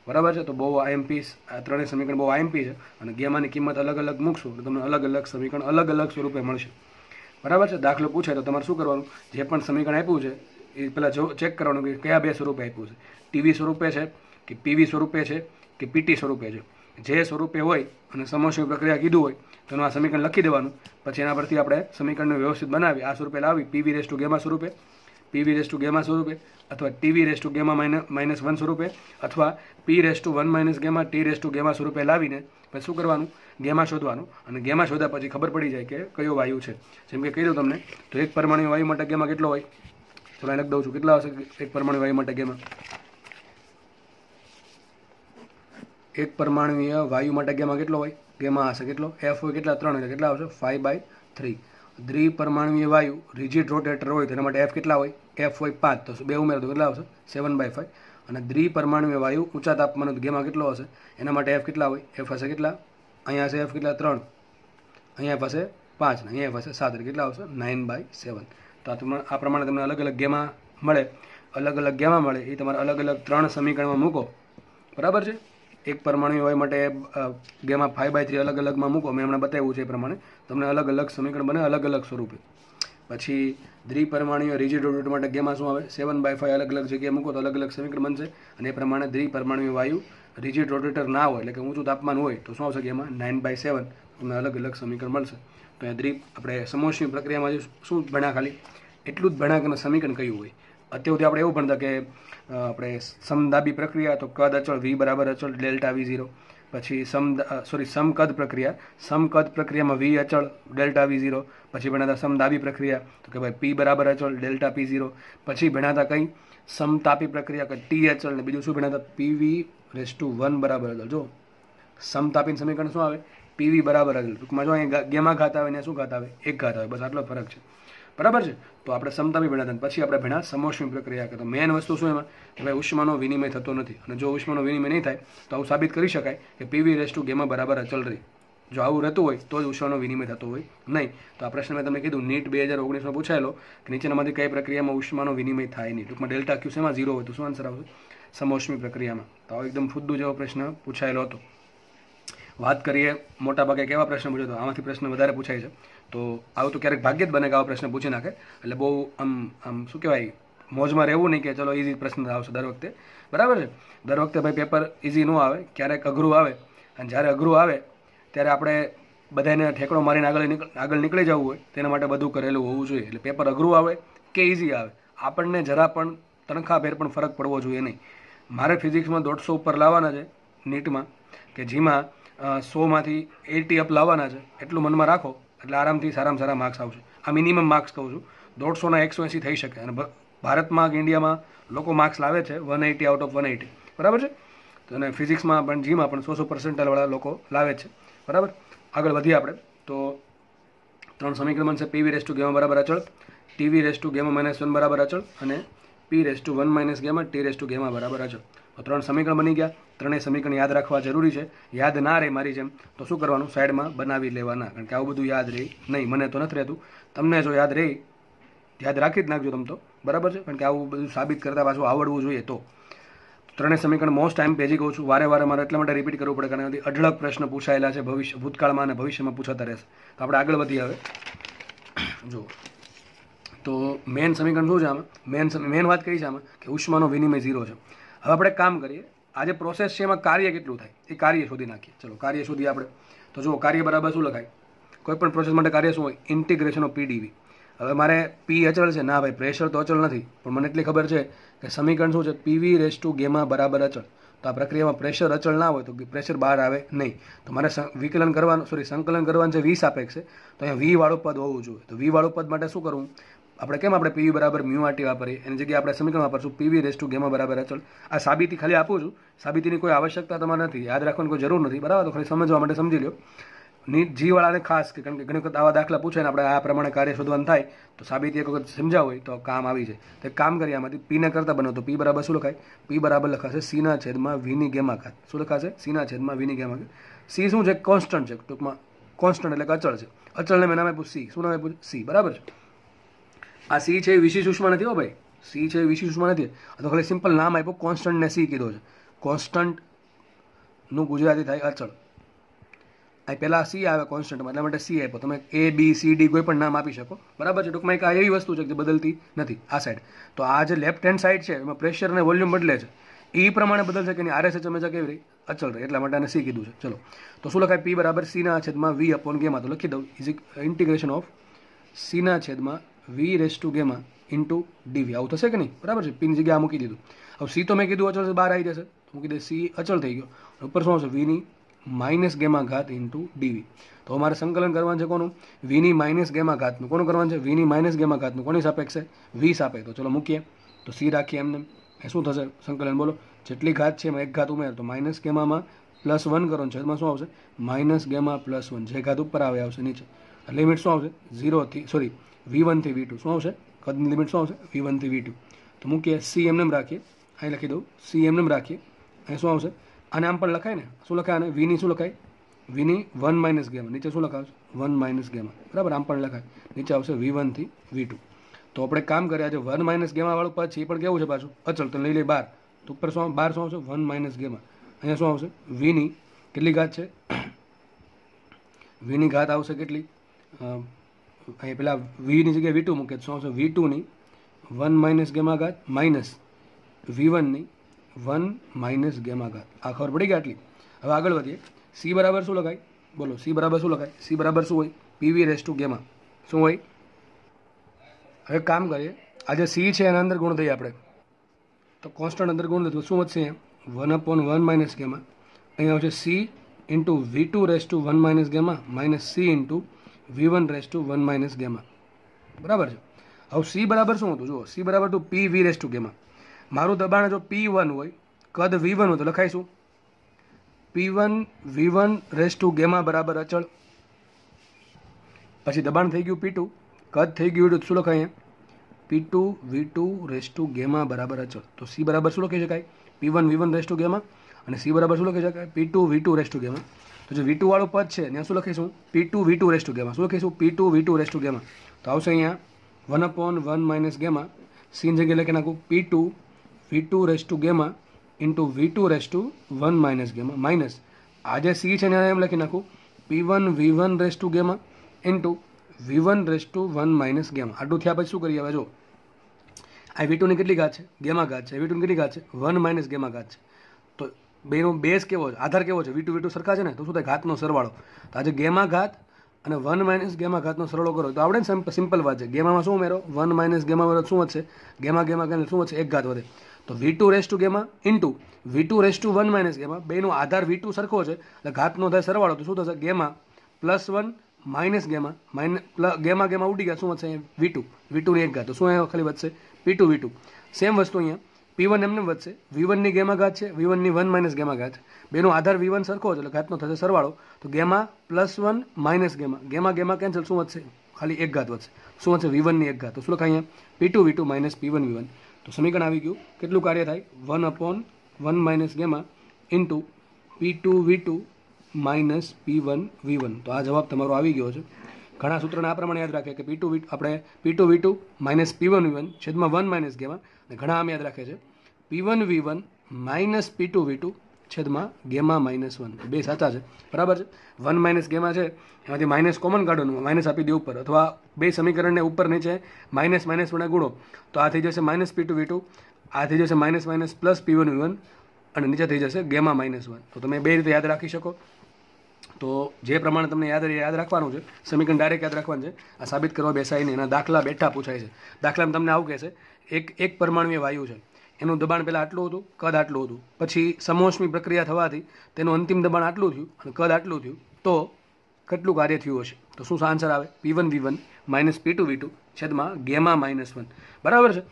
બરાબર છે. તો બહુ આઈએમપી, આ ત્રણેય સમીકરણ બહુ આઈએમપી છે. અને ગેમાની કિંમત અલગ અલગ મૂકશું તો તમને અલગ અલગ સમીકરણ અલગ અલગ સ્વરૂપે મળશે. બરાબર છે. દાખલો પૂછાય તો તમારે શું કરવાનું? જે પણ સમીકરણ આપ્યું છે એ પહેલાં ચેક કરવાનું કે કયા બે સ્વરૂપે આપ્યું છે. ટીવી સ્વરૂપે છે કે પીવી સ્વરૂપે છે કે પીટી સ્વરૂપે છે. જે સ્વરૂપે હોય અને સમોષ્મી પ્રક્રિયા કીધું હોય તો એનું આ સમીકરણ લખી દેવાનું. પછી એના પરથી આપણે સમીકરણને વ્યવસ્થિત બનાવી આ સ્વરૂપે લાવી pv⁻γ સ્વરૂપે, pv⁻γ સ્વરૂપે, અથવા tv⁻γ -1 સ્વરૂપે, અથવા p⁻1 - γ t⁻γ સ્વરૂપે લાવીને પછી શું કરવાનું? ગેમાં શોધવાનું. અને ગેમાં શોધ્યા પછી ખબર પડી જાય કે કયો વાયુ છે. જેમ કે કહી દઉં તમને, તો એક પરમાણુ વાયુ માટે ગેમાં કેટલો હોય? ચલો લખી દઉં છું. કેટલા હશે એક પરમાણુ વાયુ માટે ગેમાં? એક પરમાણુય વાયુ માટે ગેમાં કેટલો હોય? ગેમાં હશે કેટલો? f હોય કેટલા? 3. એટલે કેટલા આવશે? 5/3. દ્વિપરમાણુય વાયુ રિજિડ રોટેટર હોય તો એના માટે f કેટલા હોય? f હોય 5. તો 2 ઉમેરો તો કેટલા આવશે? 7/5. અને દ્વિપરમાણુય વાયુ ઊંચા તાપમાન ગેમાં કેટલો હશે? એના માટે f કેટલા હોય? f હશે કેટલા? અહીંયા હશે f કેટલા? 3. અહીંયા f હશે 5 ને અહીંયા f હશે 7. એટલે કેટલા આવશે? 9/7. તો આ પ્રમાણે તમને અલગ અલગ ગેમાં મળે. અલગ અલગ ગેમાં મળે એ તમારે અલગ અલગ 3 સમીકરણમાં મૂકો. બરાબર છે. એક પરમાણુ વાયુ માટે ગેમાં 5/3 અલગ અલગમાં મૂકો. મેં હમણાં બતાવ્યું છે એ પ્રમાણે તમને અલગ અલગ સમીકરણ બને અલગ અલગ સ્વરૂપે. પછી દ્વિપરમાણુય રિજિડ રોટેટર માટે ગેમાં શું આવે? 7/5 અલગ અલગ જગ્યાએ મૂકો તો અલગ અલગ સમીકરણ બનશે. અને એ પ્રમાણે દ્વિપરમાણુય વાયુ રિજિડ રોટેટર ના હોય એટલે કે ઊંચું તાપમાન હોય તો શું આવશે? ગેમાં 9/7. તમને અલગ અલગ સમીકરણ મળશે. તો અહીંયા આપણે સમોષ્મી પ્રક્રિયામાં શું ભણ્યા? ખાલી એટલું જ ભણ્યા કે સમીકરણ કયું હોય. અત્યારથી આપણે એવું ભણતા કે આપણે સમદાબી પ્રક્રિયા તો કદ અચળ v બરાબર અચળ ΔV0. પછી સમકદ પ્રક્રિયા. સમકદ પ્રક્રિયામાં વી અચળ, ડેલ્ટા વી ઝીરો. પછી ભણ્યા હતા સમદાબી પ્રક્રિયા, તો કે ભાઈ પી બરાબર અચળ, ડેલ્ટા પી ઝીરો. પછી ભણ્યા હતા કઈ સમતાપી પ્રક્રિયા, કે ટી અચળ, ને બીજું શું ભણ્યા હતા પીવી રેસ ટુ 1 બરાબર અચળ. જો સમતાપી સમીકરણ શું આવે, પીવી બરાબર અચળ. ટૂંકમાં જો અહીંયા ગેમા ઘાત આવે ને શું ઘાત આવે, એક ઘાત આવે, બસ આટલો ફરક છે. બરાબર છે. તો આપણે સમતાપી ભણ્યા હતા. પછી આપણે ભણ્યા સમોષ્મી પ્રક્રિયા, કે તો મેન વસ્તુ શું એમાં કે ભાઈ ઉષ્માનો વિનિમય થતો નથી, અને જો ઉષ્માનો વિનિમય નહીં થાય તો આવું સાબિત કરી શકાય કે પીવી રેસ ટુ ગેમા બરાબર અચળ રહી. જો આવું રહેતું હોય તો જ ઉષ્માનો વિનિમય થતો હોય નહીં. તો આ પ્રશ્ન મેં તમને કીધું નીટ 2019માં પૂછાયેલો કે નીચેનામાંથી કઈ પ્રક્રિયામાં ઉષ્માનો વિનિમય થાય નહીં. ટૂંકમાં ડેલ્ટા ક્યુ શેમાં 0 હોય તો શું આન્સર આવશે, સમોષ્મી પ્રક્રિયામાં. તો આવો એકદમ ફુદ્દુ જેવો પ્રશ્ન પૂછાયેલો હતો. વાત કરીએ મોટાભાગે કેવા પ્રશ્ન પૂછે, તો આમાંથી પ્રશ્ન વધારે પૂછાય છે. તો આવું તો ક્યારેક ભાગ્ય જ બને કે આવા પ્રશ્ન પૂછી નાખે, એટલે બહુ આમ શું કહેવાય મોજમાં રહેવું નહીં કે ચલો ઇઝી પ્રશ્ન આવશે દર વખતે. બરાબર છે. દર વખતે ભાઈ પેપર ઇઝી ન આવે, ક્યારેક અઘરું આવે, અને જ્યારે અઘરું આવે ત્યારે આપણે બધાને ઠેકડો મારીને આગળ નીકળી જવું હોય તેના માટે બધું કરેલું હોવું જોઈએ. એટલે પેપર અઘરું આવે કે ઇઝી આવે આપણને જરા પણ તણખા ફેર પણ ફરક પડવો જોઈએ નહીં. મારે ફિઝિક્સમાં 150 ઉપર લાવવાના છે નીટમાં, કે જેમાં 100માંથી 80 અપ લાવવાના છે. એટલું મનમાં રાખો એટલે આરામથી સારામાં સારા માર્ક્સ આવશે. આ મિનિમમ માર્ક્સ કહું છું. 150ના 180 થઈ શકે, અને ભારતમાં કે ઇન્ડિયામાં લોકો માર્ક્સ લાવે છે 180 આઉટ ઓફ 180. બરાબર છે. તો અને ફિઝિક્સમાં પણ જીમાં પણ 100% લોકો લાવે છે. બરાબર. આગળ વધીએ આપણે. તો 3 સમીકરણ બનશે. પીવી રેસ ટુ ગેમા બરાબર અચળ, ટીવી રેસ ટુ ગેમા -1 બરાબર અચળ, અને P raise to 1 gamma T raise to gamma બરાબર અચળ. તો 3 સમીકરણ બની ગયા. ત્રણેય સમીકરણ યાદ રાખવા જરૂરી છે. યાદ ના રહે મારી જેમ તો શું કરવાનું, સાઈડમાં બનાવી લેવાના, કારણ કે આવું બધું યાદ રહે નહીં. મને તો નથી રહેતું, તમને જો યાદ રહે યાદ રાખી જ નાખજો તમે તો. બરાબર છે. કારણ કે આવું બધું સાબિત કરતા પાછું આવડવું જોઈએ. તો ત્રણેય સમીકરણ મોસ્ટ ટાઈમ પેજી કહું છું, વારે વારે મારે એટલા માટે રિપીટ કરવું પડે કારણ કે અઢળક પ્રશ્ન પૂછાયેલા છે ભૂતકાળમાં અને ભવિષ્યમાં પૂછાતા રહેશે. તો આપણે આગળ વધીએ હવે. જો તો મેન સમીકરણ શું છે આમાં, મેન વાત કઈ છે આમાં કે ઉષ્માનો વિનિમય 0 છે. હવે આપણે કામ કરીએ, આ જે પ્રોસેસ છે એમાં કાર્ય કેટલું થાય એ કાર્ય શોધી નાખીએ. ચલો કાર્ય શોધીએ આપણે. તો જુઓ કાર્ય બરાબર શું લખાય, કોઈ પણ પ્રોસેસ માટે કાર્ય શું હોય, ઇન્ટિગ્રેશન ઓફ પીડીવી. હવે મારે પી અચળ છે ના ભાઈ, પ્રેશર તો અચળ નથી, પણ મને એટલી ખબર છે કે સમીકરણ શું છે, પીવી રેસ ટુ ગેમા બરાબર અચળ. તો આ પ્રક્રિયામાં પ્રેશર અચળ ના હોય તો પ્રેશર બહાર આવે નહીં. તો મારે સંકલન કરવાનું છે 20 સાપેક્ષે, તો અહીંયા વી વાળું પદ હોવું જોઈએ. તો વી વાળું પદ માટે શું કરવું, આપણે પીવી બરાબર મ્યુ આરટી વાપરીએ, એની જગ્યાએ આપણે સમીકરણ વાપરશું પીવી રેસ ટુ ગેમા બરાબર અચળ. આ સાબિતી ખાલી આપું છું, સાબિતીની કોઈ આવશ્યકતા તમારે નથી, યાદ રાખવાની કોઈ જરૂર નથી. બરાબર. તો ખાલી સમજવા માટે સમજી લો. નીટ જી વાળાને ખાસ, કે કારણ કે ઘણી વખત આવા દાખલા પૂછે ને આપણે આ પ્રમાણે કાર્ય શોધવાનું થાય તો સાબિતી એક વખત સમજાવ હોય તો કામ આવી જાય. તો એક કામ કરીએ, આમાંથી પીને કરતા બનો તો પી બરાબર શું લખાય, પી બરાબર લખાશે સીના છેદમાં વીની ગેમા ઘાત. શું લખાશે, સીના છેદમાં વીની ગેમા ઘાત. સી શું છે, કોન્સ્ટન્ટ છે, ટૂંકમાં કોન્સ્ટન્ટ એટલે કે અચળ છે. અચળને મેં નામ આપ્યું સી. શું નામ આપ્યું, સી. બરાબર છે. આ સી છે એ વિશેષ ઉષ્મા નથી હો ભાઈ, સી છે એ વિશેષ ઉષ્મા નથી. તો ખાલી સિમ્પલ નામ આપ્યું, કોન્સ્ટન્ટ ને સી કીધો છે. કોન્સ્ટન્ટનું ગુજરાતી થાય અચળ. આ પહેલાં સી આવે કોન્સ્ટન્ટમાં, એટલા માટે સી આપ્યો. તમે એ બી સી ડી કોઈ પણ નામ આપી શકો. બરાબર છે. ટૂંકમાં એક આ એવી વસ્તુ છે કે બદલતી નથી આ સાઈડ. તો આ જે લેફ્ટ હેન્ડ સાઈડ છે એમાં પ્રેશર અને વોલ્યુમ બદલે છે, એ પ્રમાણે બદલશે કે નહીં, આરએસએચ હંમેશા કેવી રહી, અચળ રહે. એટલા માટે આને સી કીધું છે. ચલો તો શું લખાય, પી બરાબર સીના છેદમાં વી અપોન ગેમા. તો લખી દઉં ઇન્ટિગ્રેશન ઓફ સીના છેદમાં V raise to gamma into dV. આવું થશે કે નહીં. બરાબર છે. પીની જગ્યાએ મૂકી દીધું. હવે સી તો મેં કીધું અચળ બહાર આવી જશે, મૂકી દે સી અચળ થઈ ગયો. ઉપર શું આવશે, વીની માઇનસ ગેમા ઘાત ઇન્ટુ ડીવી. તો અમારે સંકલન કરવાનું છે કોનું, વીની માઇનસ ગેમા ઘાતનું. કોનું કરવાનું છે, વીની માઇનસ ગેમા ઘાતનું. કોની સાપેક્ષે, વી સાપેક્ષ. તો ચલો મૂકીએ. તો સી રાખીએ એમને. એ શું થશે સંકલન, બોલો. જેટલી ઘાત છે એમાં એક ઘાત ઉમેર, તો માઇનસ ગેમામાં +1 કરો, છેદમાં શું આવશે, માઇનસ ગેમા +1. જે ઘાત ઉપર આવે આવશે નીચે. લિમિટ શું આવશે, 0 થી V1 થી V2. શું આવશે, કદની લિમિટ શું આવશે, V1 થી V2. તો મૂકીએ. સી એમને રાખીએ, અહીં લખી દઉં સી એમને રાખીએ. અહીં શું આવશે, આને આમ પણ લખાય ને, શું લખાય આને, વીની શું લખાય, વીની 1 ગેમા. નીચે શું લખાવશે, 1 ગેમા. બરાબર. આમ પણ લખાય, નીચે આવશે V1 થી V2. તો આપણે કામ કરીએ, આજે 1 ગેમા વાળું પદ છે એ પણ કેવું છે પાછું અચળ. તો લઈ લઈએ બાર. તો ઉપર બાર શું આવશે, 1 ગેમા. અહીંયા શું આવશે, વીની કેટલી ઘાત છે, વીની ઘાત આવશે કેટલી, અહીં પેલા વીની જગ્યાએ V2 મૂકે, શું આવશે, V2ની 1 ગેમા ઘાત માઇનસ V1ની 1 ગેમા ઘાત. આ ખબર પડી ગઈ આટલી. હવે આગળ વધીએ. સી બરાબર શું લખાય, બોલો. સી બરાબર શું લખાય, સી બરાબર શું હોય, પીવી રેસ ટુ ગેમા. શું હોય, હવે કામ કરીએ, આ જે સી છે એના અંદર ગુણ દઈએ આપણે, તો કોન્સ્ટન્ટ અંદર ગુણ દઈએ તો શું વધશે, 1/1 ગેમા. અહીંયા આવશે C into V2 race to 1 minus gamma minus C into V1 race to 1 minus gamma. બરાબર છે. હવે C બરાબર શું હતું? જુઓ, C બરાબર હતું PV રેસ ટુ ગેમા. મારું દબાણ જો P1 હોય, કદ V1 હોય તો લખાઈશું P1 V1 race to gamma બરાબર અચળ. પછી દબાણ થઈ ગયું P2, કદ થઈ ગયું શું લખાય? P2 V2 race to gamma બરાબર અચળ. તો C બરાબર શું લખી શકાય? P1 V1 race to gamma. અને C બરાબર શું લખી શકાય? P2 V2 race to gamma. તો જે V2 વાળું પદ છે ત્યાં શું લખીશું? P2 V2 race to gamma. શું લખીશું? P2 V2 race to gamma. તો આવશે અહીંયા 1/1 માઇનસ ગેમા. C ની જગ્યાએ લખી નાખું P2 V2 race to gamma into V2 race to 1 minus gamma minus આ જે C છે ને એમ લખી નાખું P1 V1 race to gamma into V1 race to 1 minus gamma. આટલું થયા પછી શું કરીએ? હવે જો આ V2 ની કેટલી ઘાત છે? ગેમા ઘાત છે. V2 ની કેટલી ઘાત છે? 1 માઇનસ ગેમા ઘાત છે. તો બેનો બેઝ કેવો છે? આધાર કેવો છે? V2 સરખા છે ને, તો શું થાય? ઘાતનો સરવાળો. તો આજે ગેમા ઘાત અને 1 માઇનસ ગેમા ઘાતનો સરવાળો કરો તો આવડે ને? સિમ્પલ વાત છે. ગેમામાં શું ઉમેરો? 1 માઇનસ ગેમા ઉમેરો શું વધશે? ગેમા ગેમા ગેમા શું વધશે? એક ઘાત વધે. તો V2 race to gamma into V2 race to 1 minus gamma, બેનો આધાર V2 સરખો છે એટલે ઘાતનો થાય સરવાળો. તો શું થશે? Gamma plus 1 minus gamma gamma gamma ઉડી ગયા, શું વધશે? V2 ની એક ઘાત. તો શું અહીંયા ખાલી વધશે? P2 V2. સેમ વસ્તુ અહીંયા P1 એમને વધશે. V1 ની ગેમા ઘાત છે, V1 ની 1 માઇનસ ગેમા ઘાત. બેનો આધાર V1 સરખો છે એટલે ઘાતનો થશે સરવાળો. તો gamma plus 1 minus gamma gamma gamma cancel, શું વધશે? ખાલી એક ઘાત વધશે. શું વધશે? V1 ની એક ઘાત. તો શું લખાય અહીંયા? P2 V2 minus P1 V1. તો સમીકરણ આવી ગયું. કેટલું કાર્ય થાય? 1/1 minus gamma into P2 V2 minus P1 V1. તો આ જવાબ તમારો આવી ગયો છે. ઘણા સૂત્રોને આ પ્રમાણે યાદ રાખે કે P2 V2 minus P1 V1 છેદમાં 1 માઇનસ ગેમા. અને ઘણા આમ યાદ રાખે છે P1 V1 minus P2 V2 છેદમાં ગેમા માઇનસ 1. બે સાચા છે. બરાબર છે. 1 માઇનસ ગેમા છે એમાંથી માઇનસ કોમન કાઢવાનું, માઇનસ આપી દે ઉપર, અથવા બે સમીકરણને ઉપર નીચે માઇનસ માઇનસ વડે ગુણો તો આ થઈ જશે માઇનસ P2 V2, આ થઈ જશે minus minus plus P1 V1 અને નીચે થઈ જશે ગેમા માઇનસ 1. તો તમે બે રીતે યાદ રાખી શકો. તો જે પ્રમાણે તમને યાદ રાખવાનું છે, સમીકરણ ડાયરેક્ટ યાદ રાખવાનું છે. આ સાબિત કરવા બેસાય નહીં, એના દાખલા બેઠા પૂછાય છે. દાખલામાં તમને આવું કહેશે એક પરમાણુય વાયુ છે, એનું દબાણ પહેલાં આટલું હતું, કદ આટલું હતું, પછી સમોષ્મી પ્રક્રિયા થવાથી તેનું અંતિમ દબાણ આટલું થયું અને કદ આટલું થયું, તો કેટલું કાર્ય થયું હશે? તો શું આન્સર આવે? P1 V1 minus P2 V2 છેદમાં ગેમા માઇનસ 1. બરાબર છે.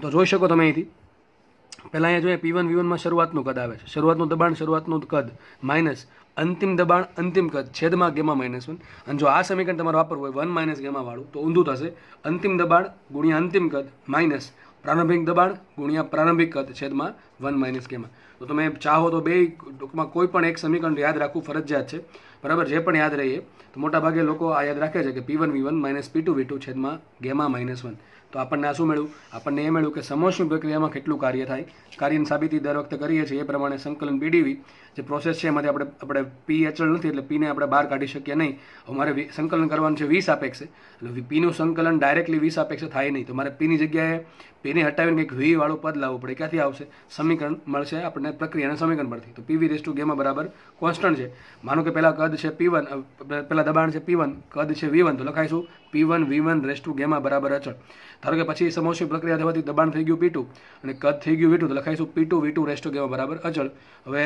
તો જોઈ શકો તમે અહીંથી પહેલાં અહીંયા જોઈએ P1 V1માં શરૂઆતનું કદ આવે છે, શરૂઆતનું દબાણ શરૂઆતનું કદ માઇનસ અંતિમ દબાણ અંતિમ કદ છેદમાં ગેમા માઇનસ 1. અને જો આ સમીકરણ તમારે વાપરવું હોય 1 માઇનસ ગેમા વાળું તો ઊંધું થશે. અંતિમ દબાણ ગુણ્યા અંતિમ કદ માઇનસ પ્રારંભિક દબાણ ગુણ્યા પ્રારંભિક કદ છેદમાં 1 માઇનસ ગેમા. તો તમે ચાહો તો બે ટૂંકમાં કોઈ પણ એક સમીકરણ યાદ રાખવું ફરજિયાત છે. બરાબર, જે પણ યાદ રહીએ. તો મોટાભાગે લોકો આ યાદ રાખે છે કે P1 V1 minus P2 V2 છેદમાં ગેમા માઇનસ 1. તો આપણને આ શું મળ્યું? આપણને એ મળ્યું કે સમોષ્મી પ્રક્રિયામાં કેટલું કાર્ય થાય. કાર્યની સાબિતી દર વખતે કરીએ છીએ એ પ્રમાણે સંકલન BDV જે પ્રોસેસ છે એમાંથી આપણે P અચળ નથી એટલે Pને આપણે બહાર કાઢી શકીએ નહીં. અમારે સંકલન કરવાનું છે 20 સાપેક્ષે, એટલે Pનું સંકલન ડાયરેક્ટલી 20 સાપેક્ષે થાય નહીં. તો મારે Pની જગ્યાએ Pને હટાવીને કંઈક V વાળું પદ લાવવું પડે. ક્યાંથી આવશે? સમીકરણ મળશે આપણને પ્રક્રિયાના સમીકરણ પરથી. તો PV રેસ ટુ ગેમા બરાબર કોન્સ્ટન્ટ છે. માનો કે પહેલાં કદ છે P1, પહેલાં દબાણ છે P1, કદ છે V1, તો લખાઈશું P1 V1 race to gamma બરાબર અચળ. ધારો કે પછી સમોષ્મી પ્રક્રિયા થવાથી દબાણ થઈ ગયું P2 અને કદ થઈ ગયું V2, તો લખાઈશું P2 V2 race to gamma બરાબર અચળ. હવે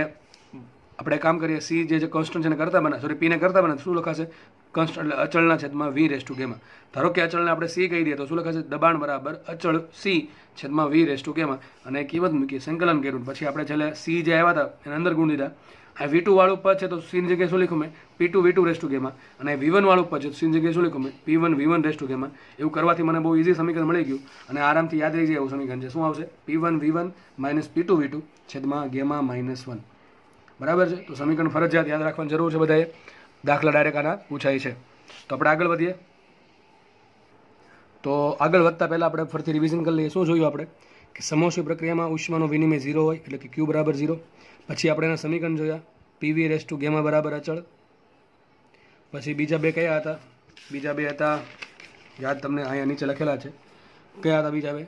આપણે કામ કરીએ, C જે કોન્સ્ટન્ટ છે એને કરતા બને, સોરી Pને કરતા બને, શું લખાશે? કોન્સ્ટન્ટ એટલે અચળના છેદમાં V રેસ ટુ ગેમા. ધારો કે અચળને આપણે C કહી દઈએ તો શું લખાશે? દબાણ બરાબર અચળ C છેદમાં V રેસ ટુ ગેમા. અને કિંમત મૂકીએ, સંકલન કર્યું, પછી આપણે છેલ્લે C જે આવ્યા હતા એને અંદર ગુણ દીધા. આ V2 વાળું પદ છે તો C ની જગ્યાએ શું લખ્યું મેં? P2 V2 race to gamma. અને V1 વાળું પદ છે તો C ની જગ્યાએ શું લખ્યું મેં? P1 V1 race to gamma. એવું કરવાથી મને બહુ ઇઝી સમીકરણ મળી ગયું અને આરામથી યાદ રહી જાય એવું સમીકરણ છે. શું આવશે? P1 V1 minus P2 V2 છેદમાં ગેમા માઇનસ 1. બરાબર છે. તો સમીકરણ ફરજિયાત યાદ રાખવાની જરૂર છે બધાએ. દાખલા ડાયરેક્ટ આના પૂછાય છે. તો આપણે આગળ વધીએ. તો આગળ વધતા પહેલાં આપણે ફરીથી રિવિઝન કરી લઈએ. શું જોયું આપણે? કે સમોષ્મી પ્રક્રિયામાં ઉષ્માનો વિનિમય 0 હોય એટલે કે Q બરાબર 0. પછી આપણે એના સમીકરણ જોયા PV રેસ ટુ ગેમા બરાબર અચળ. પછી બીજા બે કયા હતા? બીજા બે હતા યાદ તમને અહીંયા નીચે લખેલા છે. કયા હતા બીજા બે?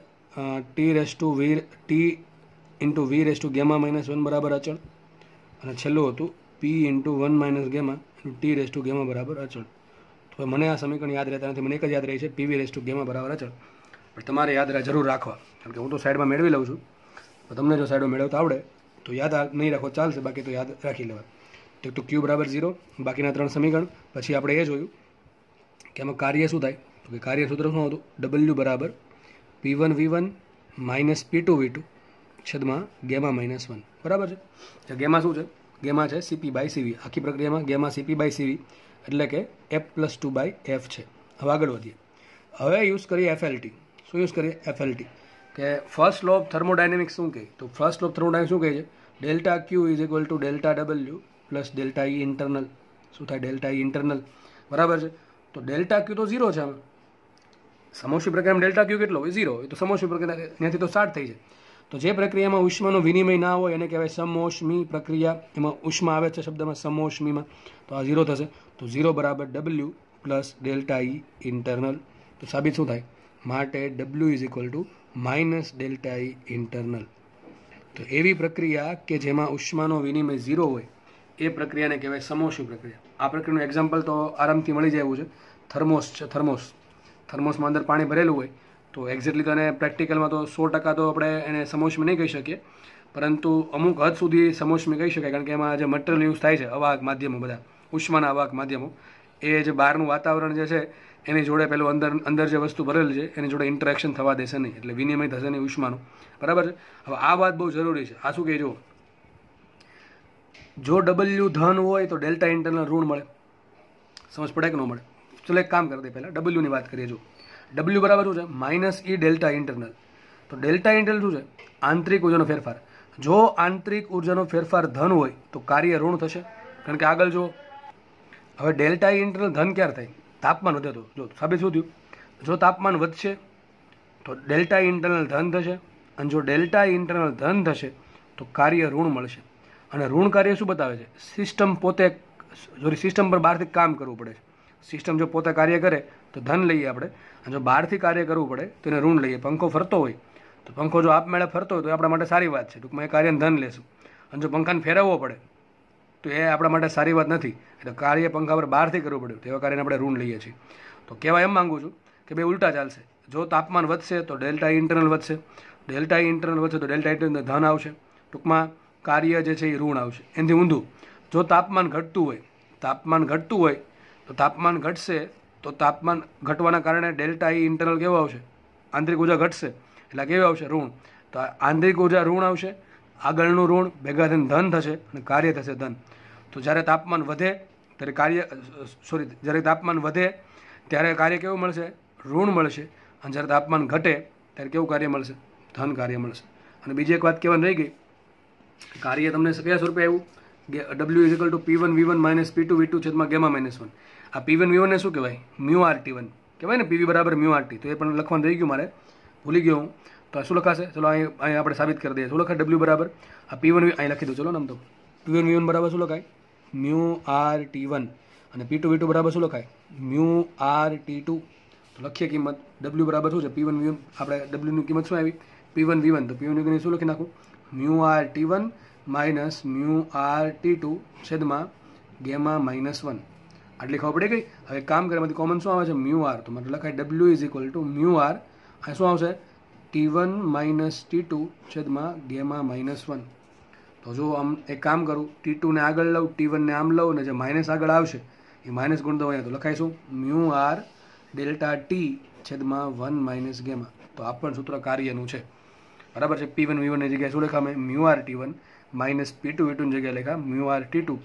T into V race to gamma minus 1 બરાબર અચળ. અને છેલ્લું હતું P into 1 minus gamma T race to gamma બરાબર અચળ. તો મને આ સમીકરણ યાદ રહેતા નથી, મને એક જ યાદ રહી છે PV રેસ ટુ ગેમા બરાબર અચળ. પણ તમારે યાદ જરૂર રાખવા, કારણ કે હું તો સાઈડમાં મેળવી લઉં છું. તો તમને જો સાઈડમાં મેળવતા આવડે તો યાદ નહીં રાખો ચાલશે, બાકી તો યાદ રાખી લેવાય. T એક તો ક્યુ બરાબર 0, બાકીના 3 સમીકરણ. પછી આપણે એ જોયું કે આમાં કાર્ય શું થાય, તો કે કાર્ય સૂત્ર શું હતું, ડબલ્યુ બરાબર P1V1 માઇનસ P2V2 છેદમાં ગેમા -1. બરાબર છે. તો ગેમા શું છે, ગેમા છે CP/CV. આખી પ્રક્રિયામાં ગેમા CP/CV એટલે કે F+2/F છે. હવે આગળ વધીએ. હવે યુઝ કરીએ FLT. શું યુઝ કરીએ, FLT, કે ફર્સ્ટ લો ઓફ થર્મોડાયનેમિક્સ શું કહે, તો ફર્સ્ટ લો ઓફ થર્મોડાયનેમિક્સ શું કહે છે, delta Q is equal to delta W plus delta E internal. શું થાય, ડેલ્ટા ઈ ઇન્ટરનલ. બરાબર છે. તો ડેલ્ટા ક્યુ તો 0 છે આમાં. સમોષ્મી પ્રક્રિયામાં ડેલ્ટા ક્યુ કેટલો હોય, 0. એ તો સમોષ્મી પ્રક્રિયા ત્યાંથી તો સ્ટાર્ટ થઈ છે. તો જે પ્રક્રિયામાં ઉષ્માનો વિનિમય ના હોય એને કહેવાય સમોષ્મી પ્રક્રિયા. એમાં ઉષ્મા આવે છે શબ્દમાં સમોષ્મીમાં, તો આ 0 થશે. તો 0 બરાબર W plus delta E internal. તો સાબિત શું થાય, માટે W is equal two minus delta E internal. તો એવી પ્રક્રિયા કે જેમાં ઉષ્માનો વિનિમય 0 હોય એ પ્રક્રિયાને કહેવાય સમોષ્મી પ્રક્રિયા. આ પ્રક્રિયાનું એક્ઝામ્પલ તો આરામથી મળી જાય એવું છે. થર્મોસ છે, થર્મોસમાં અંદર પાણી ભરેલું હોય તો એક્ઝેક્ટલી તો એને પ્રેક્ટિકલમાં તો 100% તો આપણે એને સમોષ્મી નહીં કહી શકીએ, પરંતુ અમુક હદ સુધી સમોષ્મી કહી શકાય. કારણ કે એમાં જે મટીરિયલ યુઝ થાય છે, અવાહક માધ્યમો, બધા ઉષ્માના અવાહક માધ્યમો, એ જે બહારનું વાતાવરણ જે છે એની જોડે પેલું અંદર જે વસ્તુ ભરેલી છે એની જોડે ઇન્ટરેક્શન થવા દેશે નહીં, એટલે વિનિમય થશે નહીં ઉષ્માનું. બરાબર છે. હવે આ વાત બહુ જરૂરી છે. આ શું કહે, જો ડબલ્યુ ધન હોય તો ડેલ્ટા ઇન્ટરનલ ઋણ મળે. સમજ પડે કે ન મળે? ચલો એક કામ કરી દે, પહેલાં ડબલ્યુની વાત કરીએ. જો ડબલ્યુ બરાબર શું છે, માઇનસ ઈ ડેલ્ટા ઇન્ટરનલ. તો ડેલ્ટા ઇન્ટરનલ શું છે, આંતરિક ઉર્જાનો ફેરફાર. જો આંતરિક ઉર્જાનો ફેરફાર ધન હોય તો કાર્ય ઋણ થશે. કારણ કે આગળ જો હવે ડેલ્ટા ઇન્ટરનલ ધન ક્યારે થાય, તાપમાન વધે તો. જો સાબિત શું થયું, જો તાપમાન વધશે તો ડેલ્ટા ઇન્ટરનલ ધન થશે, અને જો ડેલ્ટા ઇન્ટરનલ ધન થશે તો કાર્ય ઋણ મળશે. અને ઋણ કાર્ય શું બતાવે છે, સિસ્ટમ પોતે, સિસ્ટમ પર બહારથી કામ કરવું પડે છે. સિસ્ટમ જો પોતે કાર્ય કરે તો ધન લઈએ આપણે, અને જો બહારથી કાર્ય કરવું પડે તો એને ઋણ લઈએ. પંખો ફરતો હોય તો પંખો જો આપમેળે ફરતો હોય તો આપણા માટે સારી વાત છે, ટૂંકમાં એ કાર્યને ધન લેશું. અને જો પંખાને ફેરવવો પડે તો એ આપણા માટે સારી વાત નથી, એટલે કાર્ય પંખા પર બહારથી કરવું પડ્યું તો એવા કાર્યને આપણે ઋણ લઈએ છીએ. તો કહેવા એમ માગું છું કે બે ઉલટા ચાલશે. જો તાપમાન વધશે તો ડેલ્ટા ઇન્ટરનલ વધશે, ડેલ્ટા ઇન્ટરનલ વધશે તો ડેલ્ટા ઇન્ટરનલ ધન આવશે. ટૂંકમાં કાર્ય જે છે એ ઋણ આવશે. એનાથી ઊંધું, જો તાપમાન ઘટતું હોય તો તાપમાન ઘટશે તો તાપમાન ઘટવાના કારણે ડેલ્ટા ઈ ઇન્ટરનલ કેવો આવશે, આંતરિક ઉર્જા ઘટશે એટલે કેવું આવશે, ઋણ. તો આંતરિક ઉર્જા ઋણ આવશે, આગળનું ઋણ ભેગા થઈને ધન થશે અને કાર્ય થશે ધન. તો જ્યારે તાપમાન વધે જ્યારે તાપમાન વધે ત્યારે કાર્ય કેવું મળશે, ઋણ મળશે. અને જ્યારે તાપમાન ઘટે ત્યારે કેવું કાર્ય મળશે, ધન કાર્ય મળશે. અને બીજી એક વાત કહેવાની રહી ગઈ, કાર્ય તમને કયા સ્વરૂપે આવ્યું, W is equal two P1V1 minus P2V2 છેદમાં ગેમા -1. આ P1V1 ને શું કહેવાય, μRT1 કહેવાય ને, PV બરાબર μRT. તો એ પણ લખવાનું રહી ગયું મારે, ભૂલી ગયો હું. તો શું લખાશે, ચલો અહીં આપણે સાબિત કરી દઈએ. શું લખાય, ડબલ્યુ બરાબર આ P1 અહીં લખી દો. ચલો ને, આમ તો P1V1 બરાબર શું લખાય, μRT1, અને P2V2 બરાબર શું લખાય, μRT2. તો લખીએ કિંમત. ડબલ્યુ બરાબર શું છે, P1V1, આપણે ડબલ્યુની કિંમત શું આવી, P1V1. તો P1V1 શું લખી નાખું, μRT1 માઇનસ μRT2 છેદમાં ગેમા -1. આટલી ખબર પડી ગઈ. હવે કામ કરે, એમાંથી કોમન શું આવે છે, μR. તો મને લખાય W is equal two μR. આ શું આવશે, T1 માઇનસ T2 છેદમાં ગેમા -1. તો જો આમ એક કામ કરું, T2 ને આગળ લઉં, T1 ને આમ લઉં, ને જે માઇનસ આગળ આવશે એ માઇનસ ગુણ દો અહીંયા. તો લખાઈશું μR ડેલ્ટા ટી છેદમાં 1 માઇનસ ગેમા. તો આ પણ સૂત્ર કાર્યનું છે. બરાબર છે. P1V1 ની જગ્યાએ શું લખા મેં, μRT1 માઇનસ P2V2 ની જગ્યાએ લખા μRT2,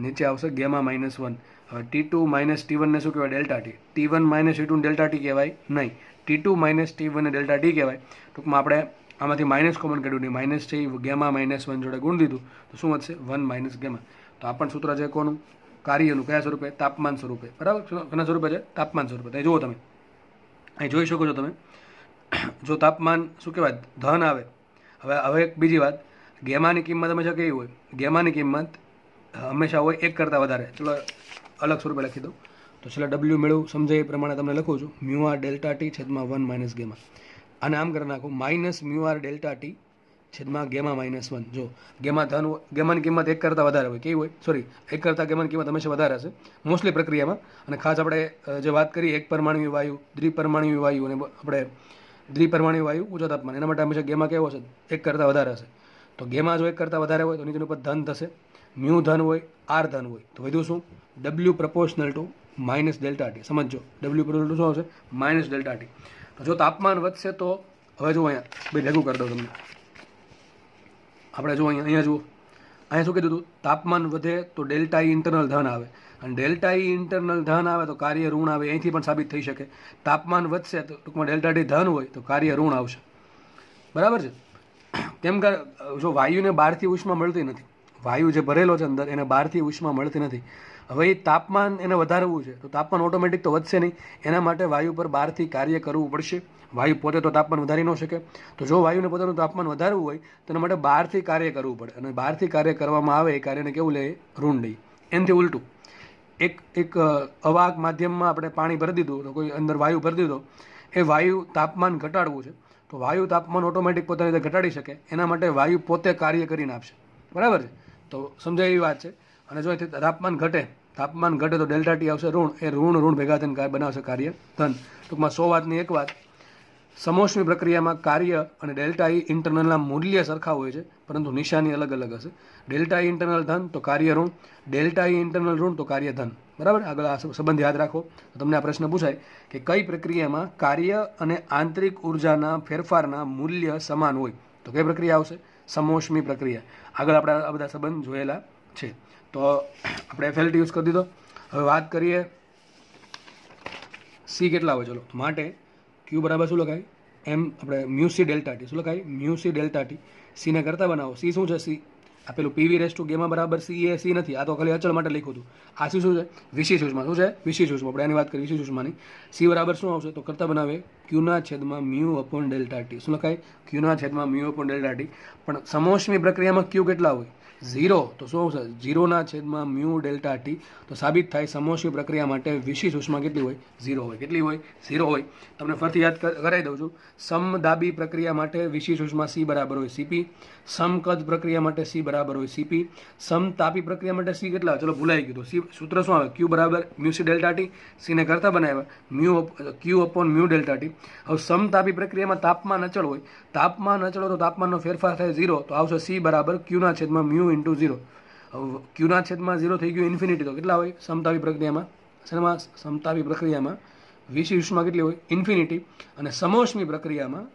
નીચે આવશે ગેમા -1. હવે T2 માઇનસ T1 ને શું કહેવાય, delta T. T1 minus T2 ને ડેલ્ટા ટી કહેવાય નહીં, T2 માઇનસ T1 ને ડેલ્ટા ટી કહેવાય. ટૂંકમાં આપણે આમાંથી માઇનસ કોમન કાઢ્યું નહીં, માઇનસ છે એ ગેમા -1 જોડે ગુણ દીધું તો શું વધશે, 1 માઇનસ ગેમા. તો આ પણ સૂત્ર છે કોનું, કાર્યનું. કયા સ્વરૂપે, તાપમાન સ્વરૂપે. બરાબર, કના સ્વરૂપે છે, તાપમાન સ્વરૂપે. તો જુઓ તમે અહીં જોઈ શકો છો તમે, જો તાપમાન શું કહેવાય, ધન આવે. હવે એક બીજી વાત, ગેમાની કિંમત હંમેશા કેવી હોય, ગેમાની કિંમત હંમેશા હોય 1 કરતાં વધારે. ચલો અલગ સ્વરૂપે લખી દઉં. તો છેલ્લા ડબલ્યુ મેળવું સમજાય એ પ્રમાણે તમને લખું છું, μR ડેલ્ટા ટી છેદમાં 1 માઇનસ ગેમા. અને આમ કરી નાખું, માઇનસ μR ડેલ્ટા ટી છેદમાં ગેમા -1. જો ગેમા ધન, ગેમાની કિંમત 1 કરતાં વધારે હોય, કેવી હોય, સોરી 1 કરતાં ગેમાની કિંમત હંમેશા વધારે હશે મોસ્ટલી પ્રક્રિયામાં. અને ખાસ આપણે જે વાત કરીએ એક પરમાણુ વાયુ, દ્વિપરમાણુ વાયુ અને આપણે દ્વિપરમાણુ વાયુ ઊંચા તાપમાન, એના માટે હંમેશા ગેમા કેવો હશે, 1 કરતાં વધારે હશે. તો ગેમા જો 1 કરતાં વધારે હોય તો નીચેનું પદ ધન થશે, મ્યુ ધન હોય, આર ધન હોય, તો વધ્યું શું? W proportional two minus delta T. સમજો ડબલ્યુ પ્રપોર્શનલ ટુ શું આવશે? Minus delta T. તો જો તાપમાન વધશે તો હવે જુઓ અહીંયા બે ભેગું કરી દઉં તમને. આપણે જુઓ અહીંયા જુઓ, અહીંયા શું કીધું હતું? તાપમાન વધે તો ડેલ્ટા ઈ ઇન્ટરનલ ધન આવે, અને ડેલ્ટા ઈ ઇન્ટરનલ ધન આવે તો કાર્ય ઋણ આવે. અહીંથી પણ સાબિત થઈ શકે. તાપમાન વધશે તો ટૂંકમાં ડેલ્ટા ટી ધન હોય તો કાર્ય ઋણ આવશે. બરાબર છે? કેમ કે જો વાયુને બહારથી ઉષ્મા મળતી નથી, વાયુ જે ભરેલો છે અંદર એને બહારથી ઉષ્મા મળતી નથી. હવે એ તાપમાન એને વધારવું છે તો તાપમાન ઓટોમેટિક તો વધશે નહીં. એના માટે વાયુ પર બહારથી કાર્ય કરવું પડશે. વાયુ પોતે તો તાપમાન વધારી ન શકે. તો જો વાયુને પોતાનું તાપમાન વધારવું હોય તો એના માટે બહારથી કાર્ય કરવું પડે, અને બહારથી કાર્ય કરવામાં આવે એ કાર્યને કેવું લે? ઋણ લઈ. એનાથી ઉલટું એક અવાહક માધ્યમમાં આપણે પાણી ભરી દીધું તો કોઈ અંદર વાયુ ભરી દીધો, એ વાયુ તાપમાન ઘટાડવું છે તો વાયુ તાપમાન ઓટોમેટિક પોતાની રીતે ઘટાડી શકે. એના માટે વાયુ પોતે કાર્ય કરીને આપશે. બરાબર છે? તો સમજાય એવી વાત છે. અને જો તાપમાન ઘટે તો ડેલ્ટા ટી આવશે ઋણ. એ ઋણ ભેગા થઈને બનાવશે કાર્ય ધન. ટૂંકમાં 100 વાતની એક વાત, સમોષ્મી પ્રક્રિયામાં કાર્ય અને ડેલ્ટા ઈ ઇન્ટરનલના મૂલ્ય સરખા હોય છે, પરંતુ નિશાની અલગ અલગ હશે. ડેલ્ટા ઈ ઇન્ટરનલ ધન તો કાર્ય ઋણ, ડેલ્ટા ઈ ઇન્ટરનલ ઋણ તો કાર્ય ધન. બરાબર? આગળ આ સંબંધ યાદ રાખો. તો તમને આ પ્રશ્ન પૂછાય કે કઈ પ્રક્રિયામાં કાર્ય અને આંતરિક ઉર્જાના ફેરફારના મૂલ્ય સમાન હોય, તો કઈ પ્રક્રિયા આવશે? સમોષ્મી પ્રક્રિયા. આગળ આપણે આ બધા સંબંધ જોયેલા છે. તો આપણે એફએલટી યુઝ કરી દીધો. હવે વાત કરીએ સી કેટલા હોય. ચલો, માટે ક્યુ બરાબર શું લખાય? એમ આપણે મ્યુસી ડેલ્ટા ટી. શું લખાય? મ્યુસી ડેલ્ટા ટી. સીને કરતા બનાવો. સી શું છે? સી આપેલું પીવી રેસ ટુ ગેમા બરાબર સી. એ સી નથી, આ તો ખાલી અચળ માટે લખ્યું હતું. આ સી શું છે? વિશેષ ઉષ્મા. શું છે? વિશેષ ઉષ્મા. આપણે આની વાત કરીએ વિશેષ ઉષ્માની. સી બરાબર શું આવશે? તો કરતા બનાવે ક્યુના છેદમાં મ્યુ અપોન ડેલ્ટા ટી. શું લખાય? ક્યુના છેદમાં મ્યુ અપોન ડેલ્ટા ટી. પણ સમોષ્મી પ્રક્રિયામાં ક્યુ કેટલા હોય? 0. તો શું આવશે? 0ના છેદમાં મ્યુ ડેલ્ટા ટી. તો સાબિત થાય સમોષ્મી પ્રક્રિયા માટે વિશેષ ઉષ્મા કેટલી હોય? 0 હોય. કેટલી હોય? 0 હોય. તમને ફરીથી યાદ કરાવી દઉં છું. સમદાબી પ્રક્રિયા માટે વિશેષ ઉષ્મા સી બરાબર હોય સીપી. સમકદ પ્રક્રિયા માટે સી બરાબર હોય સીપી. સમતાપી પ્રક્રિયા માટે સી કેટલા? ચલો ભૂલાઈ ગયું. તો સી સૂત્ર શું આવે? ક્યુ બરાબર મ્યુસી ડેલ્ટા ટી. સીને કરતા બનાવ્યા ક્યુ અપોન મ્યુ ડેલ્ટા ટી. હવે સમતાપી પ્રક્રિયામાં તાપમાન અચળ હોય. તાપમાન અચળ હોય તો તાપમાનનો ફેરફાર થાય 0. તો આવશે સી બરાબર ક્યુના છેદમાં મ્યુ ઇન્ટુ 0. હવે ક્યુના છેદમાં 0 થઈ ગયું ઇન્ફિનિટી. તો કેટલા હોય સમતાપી પ્રક્રિયામાં? સમતાપી પ્રક્રિયામાં વિશેષ ઉષ્મા કેટલી હોય? ઇન્ફિનિટી. અને સમોષ્મી પ્રક્રિયામાં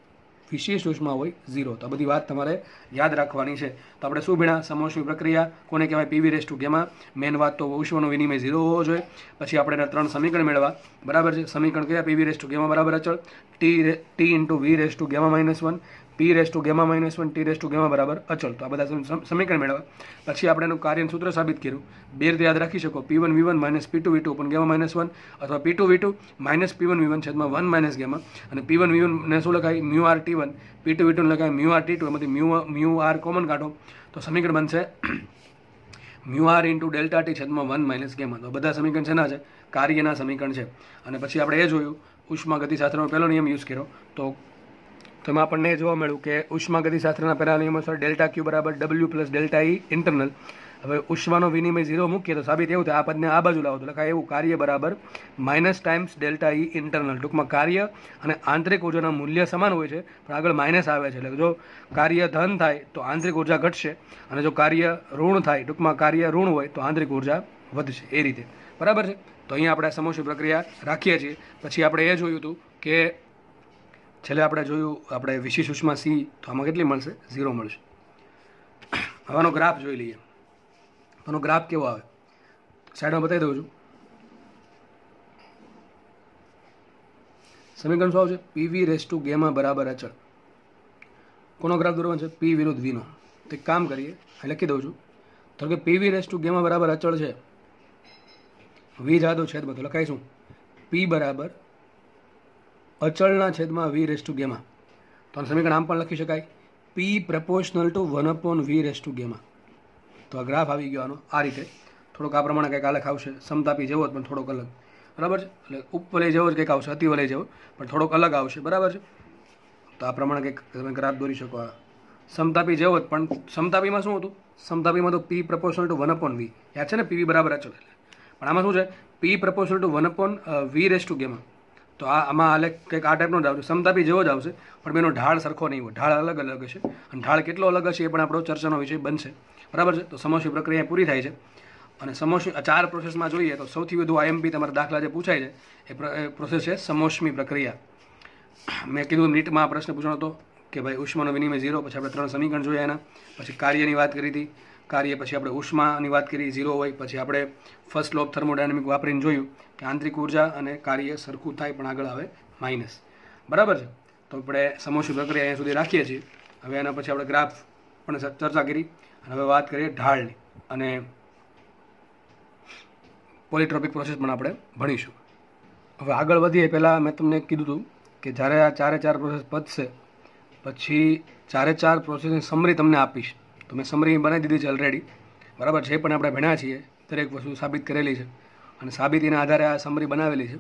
વિશેષ ઉષ્મા હોય 0. તો આ બધી વાત તમારે યાદ રાખવાની છે. તો આપણે શું ભણ્યા? સમોષ્મી પ્રક્રિયા કોને કહેવાય? PV raise to gamma. Main વાત તો ઉષ્માનો વિનિમય 0 હોવો જોઈએ. પછી આપણે એના 3 સમીકરણ મેળવવા. બરાબર છે? સમીકરણ કયા? પીવી રેસ ટુ ગેમા બરાબર અચળ, T into V raise to gamma -1, P raise to gamma -1, T raise to gamma બરાબર અચળ. તો આ બધા સમીકરણ મેળવવા. પછી આપણે એનું કાર્યનું સૂત્ર સાબિત કર્યું. બે રીતે યાદ રાખી શકો. P1V1 - P2V2 upon ગેમા -1, અથવા P2V2 - P1V1 છેદમાં 1 માઇનસ ગેમા. અને P1V1 ને શું લખાય? Mu R T1. P2V2 લખાય મ્યુ આર T2. એમાંથી મ્યુ આર કોમન કાઢો તો સમીકરણ બનશે mu R into delta T છેદમાં 1 માઇનસ ગેમા. તો બધા સમીકરણ છે ના છે? કાર્યના સમીકરણ છે. અને પછી આપણે એ જોયું ઉષ્મા ગતિશાસ્ત્રનો પહેલો નિયમ યુઝ કર્યો. તો એમાં આપણને એ જોવા મળ્યું કે ઉષ્મા ગતિશાસ્ત્રના પહેલા નિયમ અનુસાર ડેલ્ટા ક્યુ બરાબર W plus delta E internal. હવે ઉષ્માનો વિનિમય 0 મૂકીએ તો સાબિત એવું થાય આ પદને આ બાજુ લાવો તો લખાય એવું કાર્ય બરાબર minus times delta E internal. ટૂંકમાં કાર્ય અને આંતરિક ઉર્જાના મૂલ્ય સમાન હોય છે, પણ આગળ માઇનસ આવે છે. એટલે જો કાર્ય ધન થાય તો આંતરિક ઉર્જા ઘટશે, અને જો કાર્ય ઋણ થાય, ટૂંકમાં કાર્ય ઋણ હોય તો આંતરિક ઉર્જા વધશે. એ રીતે બરાબર છે. તો અહીંયા આપણે સમોષ્મી પ્રક્રિયા રાખીએ છીએ. પછી આપણે એ જોયું હતું કે છેલ્લે આપણે જોયું આપણે વિશેષ ઉષ્મા સી, તો આમાં કેટલી મળશે? 0 મળશે. હવાનો ગ્રાફ જોઈ લઈએ. આનો ગ્રાફ કેવો આવે સાઈડમાં બતાવી દઉં છું. સમીકરણ શું આવશે? પીવી રેસ ટુ ગેમા બરાબર અચળ. કોનો ગ્રાફ દોરવાનો છે? પી વિરુદ્ધ વીનો. તો એક કામ કરીએ, લખી દઉં છું. તો કે પીવી રેસ ટુ ગેમા બરાબર અચળ છે. વી જાદો છેદમાં તો લખાઈશું પી બરાબર અચળના છેદમાં વી રેસ ટુ ગેમા. તો આ સમીકરણ આમ પણ લખી શકાય પી પ્રપોર્શનલ ટુ 1/વી રેસ ટુ ગેમા. તો આ ગ્રાફ આવી ગયો આનો આ રીતે. થોડોક આ પ્રમાણે કંઈક આલેખ આવશે. સમતાપી જેવો જ પણ થોડોક અલગ. બરાબર છે? એટલે ઉપવલય જેવો જ કંઈક આવશે, અતિવલય જેવો, પણ થોડોક અલગ આવશે. બરાબર છે? તો આ પ્રમાણે કંઈક તમે ગ્રાફ દોરી શકો. આ સમતાપી જેવો જ, પણ સમતાપીમાં શું હતું? સમતાપીમાં તો પી પ્રપોર્શનલ ટુ 1/વી યાદ છે ને? પીવી બરાબર અચળ. પણ આમાં શું છે? પી પ્રપોર્શનલ ટુ 1/વી રેસ ટુ ગેમા. તો આમાં આલેખ કંઈક આ ટાઈપનો જ આવશે. સમતાપી જેવો જ આવશે, પણ એનો ઢાળ સરખો નહીં હોય. ઢાળ અલગ અલગ હશે, અને ઢાળ કેટલો અલગ હશે એ પણ આપણો ચર્ચાનો વિષય બનશે. બરાબર છે. તો સમોષ્મી પ્રક્રિયા પૂરી થાય છે. અને સમોષ્મી 4 પ્રોસેસમાં જોઈએ તો સૌથી વધુ આઈએમપી તમારા દાખલા જે પૂછાય છે એ પ્રોસેસ છે સમોષ્મી પ્રક્રિયા. મેં કીધું નીટમાં આ પ્રશ્ન પૂછવાનો હતો કે ભાઈ ઉષ્માનો વિનિમય 0, પછી આપણે 3 સમીકરણ જોયા એના, પછી કાર્યની વાત કરી હતી, કાર્ય પછી આપણે ઉષ્માની વાત કરી 0 હોય, પછી આપણે ફર્સ્ટ લો ઓફ થર્મોડાયનેમિક વાપરીને જોયું કે આંતરિક ઉર્જા અને કાર્ય સરખું થાય પણ આગળ આવે માઇનસ. બરાબર છે. તો આપણે સમોષ્મી પ્રક્રિયા અહીંયા સુધી રાખીએ છીએ. હવે એના પછી આપણે ગ્રાફ પણ ચર્ચા કરી અને હવે વાત કરીએ ઢાળની અને પોલિટ્રોપિક પ્રોસેસ પણ આપણે ભણીશું. હવે આગળ વધીએ પહેલાં મેં તમને કીધું હતું કે જ્યારે આ 4 પ્રોસેસ પતશે પછી 4 પ્રોસેસની સમરી તમને આપીશ. તો મેં સમરી બનાવી દીધી છે ઓલરેડી. બરાબર. જે પણ આપણે ભણ્યા છીએ દરેક વસ્તુ સાબિત કરેલી છે અને સાબિતીના આધારે આ સમરી બનાવેલી છે.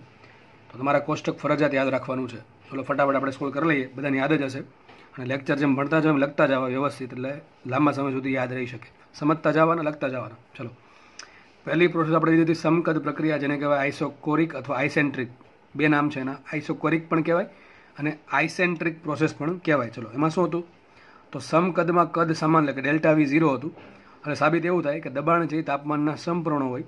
તો તમારા કોષ્ટક ફરજિયાત યાદ રાખવાનું છે. ચલો ફટાફટ આપણે સ્કોર કરી લઈએ. બધાની યાદ જ હશે અને લેક્ચર જેમ ભણતા જાવ એમ લખતા જાવ વ્યવસ્થિત, એટલે લાંબા સમય સુધી યાદ રહી શકે. સમજતા જવાના, લખતા જવાના. ચલો, પહેલી પ્રોસેસ આપણે લીધી હતી સમકદ પ્રક્રિયા, જેને કહેવાય આઇસોકોરિક અથવા આઇસેન્ટ્રિક. 2 નામ છે એના. આઇસોકોરિક પણ કહેવાય અને આઇસેન્ટ્રિક પ્રોસેસ પણ કહેવાય. ચલો, એમાં શું હતું? તો સમકદમાં કદ સમાન એટલે કે ડેલ્ટા વી 0 હતું અને સાબિત એવું થાય કે દબાણ જે તાપમાનના સમપ્રમાણ હોય.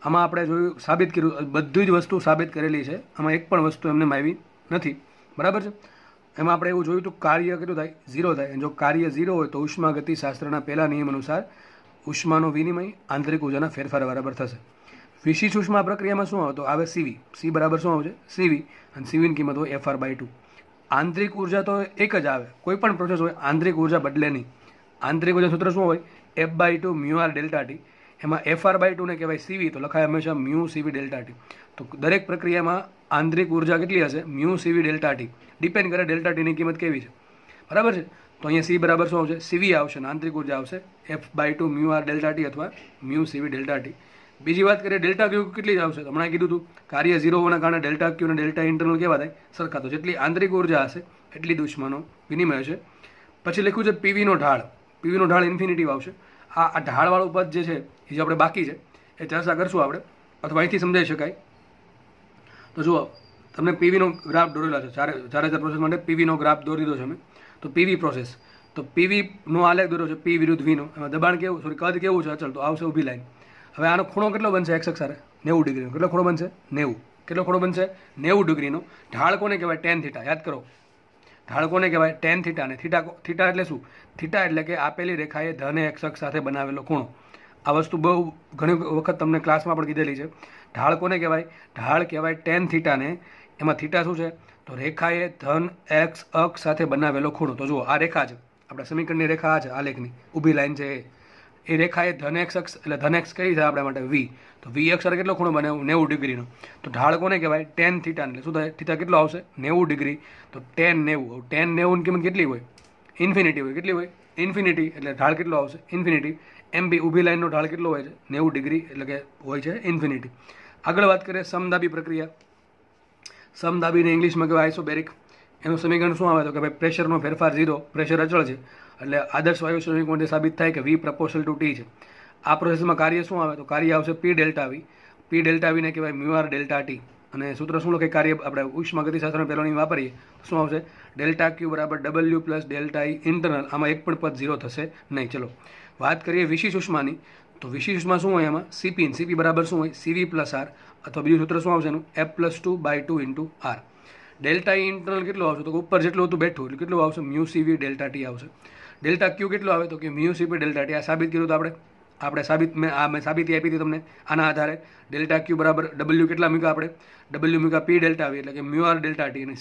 આમાં આપણે જોયું, સાબિત કર્યું, બધી જ વસ્તુ સાબિત કરેલી છે. આમાં એક પણ વસ્તુ એમને આવી નથી. બરાબર છે. એમાં આપણે એવું જોયું હતું કાર્ય કેટલું થાય? 0 થાય. જો કાર્ય 0 હોય તો ઉષ્માગતિશાસ્ત્રના પહેલા નિયમ અનુસાર ઉષ્માનો વિનિમય આંતરિક ઉર્જાના ફેરફાર બરાબર થશે. વિશિષ્ટ ઉષ્મા પ્રક્રિયામાં શું આવે? તો આવે સીવી. સી બરાબર શું આવશે? સીવી. અને સીવીની કિંમત હોય FR/2. આંતરિક ઉર્જા તો એક જ આવે. કોઈ પણ પ્રોસેસ હોય આંતરિક ઉર્જા બદલે નહીં. આંતરિક ઉર્જા સૂત્ર શું હોય? F/2 મ્યુઆર delta T. એમાં FR/2 ને કહેવાય સીવી, તો લખાય હંમેશા મ્યુ સીવી ડેલ્ટા ટી. તો દરેક પ્રક્રિયામાં આંતરિક ઉર્જા કેટલી હશે? મ્યુ સીવી ડેલ્ટા ટી. ડિપેન્ડ કરે ડેલ્ટા ટીની કિંમત કેવી છે. બરાબર છે. તો અહીંયા સી બરાબર શું આવશે? સીવી આવશે અને આંતરિક ઉર્જા આવશે F/2 મ્યુઆર ડેલ્ટા ટી અથવા મ્યુ સીવી ડેલ્ટા ટી. બીજી વાત કરીએ ડેલ્ટા ક્યુ કેટલી આવશે? હમણાં કીધું હતું કાર્ય 0 હોવાના કારણે ડેલ્ટા ક્યુ અને ડેલ્ટા ઇન્ટરનલ કેવા થાય? સરખા. તો જેટલી આંતરિક ઉર્જા હશે એટલી જ ઉષ્માનો વિનિમય હશે. પછી લખ્યું છે પીવીનો ઢાળ. પીવીનો ઢાળ ઇન્ફિનિટિવ આવશે. આ ઢાળવાળું પદ જે છે એ જે આપણે બાકી છે એ ચર્ચા કરશું આપણે, અથવા અહીંથી સમજાઈ શકાય. તો જુઓ, તમને પીવીનો ગ્રાફ દોરેલા છે. 4 પ્રોસેસ માટે પીવીનો ગ્રાફ દોરી દીધો છે અમે. તો પીવી પ્રોસેસ, તો પીવીનો આલેખ દોર્યો છે પી વિરુદ્ધ વીનો. એમાં દબાણ કેવું, સોરી કદ કેવું છે અચળ, તો આવશે ઊભી લાઈન. હવે આનો ખૂણો કેટલો બનશે? એક્સ અક્ષ સાથે 90 ડિગ્રીનો. કેટલો ખૂણો બનશે? 90. કેટલો ખૂણો બનશે? 90 ડિગ્રીનો. ઢાળ કોને કહેવાય? Ten theta. યાદ કરો, ઢાળ કોને કહેવાય? Ten theta. અને થીટા એટલે શું? થીટા એટલે કે આપેલી રેખાએ ધન એક્સ અક્ષ સાથે બનાવેલો ખૂણો. આ વસ્તુ બહુ ઘણી વખત તમને ક્લાસમાં પણ કીધેલી છે. ઢાળ કોને કહેવાય? ઢાળ કહેવાય ટેન થીટાને. એમાં થીટા શું છે? તો રેખાએ ધન એક્સ અક્ષ સાથે બનાવેલો ખૂણો. તો જુઓ, આ રેખા છે, આપણે સમીકરણની રેખા છે, આલેખની ઊભી લાઈન છે એ રેખાએ ધન એક્સ અક્ષ, એટલે ધન એક્સ કઈ થાય આપણા માટે? વી. તો વી અક્ષ કેટલો ખૂણો બને? 90 ડિગ્રીનો. તો ઢાળ કોને કહેવાય? Ten theta. એટલે શું થાય? થીટા કેટલો આવશે? 90 ડિગ્રી. તો ટેન 90. ટેન 90 ની કિંમત કેટલી હોય? ઇન્ફિનિટી હોય. કેટલી હોય? ઇન્ફિનિટી. એટલે ઢાળ કેટલો આવશે? ઇન્ફિનિટી. MB ઊભી લાઈનનો ઢાળ કેટલો હોય છે? 90 ડિગ્રી, એટલે કે હોય છે ઇન્ફિનિટી. આગળ વાત કરીએ સમદાબી પ્રક્રિયા. સમદાબીને ઇંગ્લિશમાં કહેવાય આઇસોબેરિક. એનું સમીકરણ શું આવે? તો કે ભાઈ પ્રેશરનો ફેરફાર 0, પ્રેશર અચળ છે એટલે આદર્શ વાયુ સમીકરણથી સાબિત થાય કે V પ્રપોર્શનલ ટુ T છે. આ પ્રોસેસમાં કાર્ય શું આવે? તો કાર્ય આવશે P delta V. P delta વીને કહેવાય મ્યુઆર ડેલ્ટા ટી. અને સૂત્ર શું લખે? કાર્ય આપણે ઉષ્માગતિશાસ્ત્રનો પહેલો નિયમ વાપરીએ તો શું આવશે? ડેલ્ટા ક્યુ બરાબર W plus delta E internal. આમાં એક પણ પદ 0 થશે નહીં. ચલો વાત કરીએ વિશિષ્ટ ઉષ્માની. તો વિશિષ્ટ ઉષ્મા શું હોય? એમાં CP. CP બરાબર શું હોય? CV plus R. અથવા બીજું સૂત્ર શું આવશે એનું? F+2/2 into R. Delta E internal કેટલું આવશે? તો ઉપર જેટલું હતું બેઠું એટલે કેટલું આવશે? મ્યુ CV ડેલ્ટા ટી આવશે. ડેલ્ટા ક્યુ કેટલું આવે? તો કે મ્યુ CP ડેલ્ટા ટી. આ સાબિત કર્યું તો આપણે સાબિતી આપી હતી તમને. આના આધારે ડેલ્ટા ક્યુ બરાબર W કેટલા મૂક્યા આપણે? W મૂક્યા P ડેલ્ટા વી, એટલે કે મ્યુ આર ડેલ્ટા ટી. અને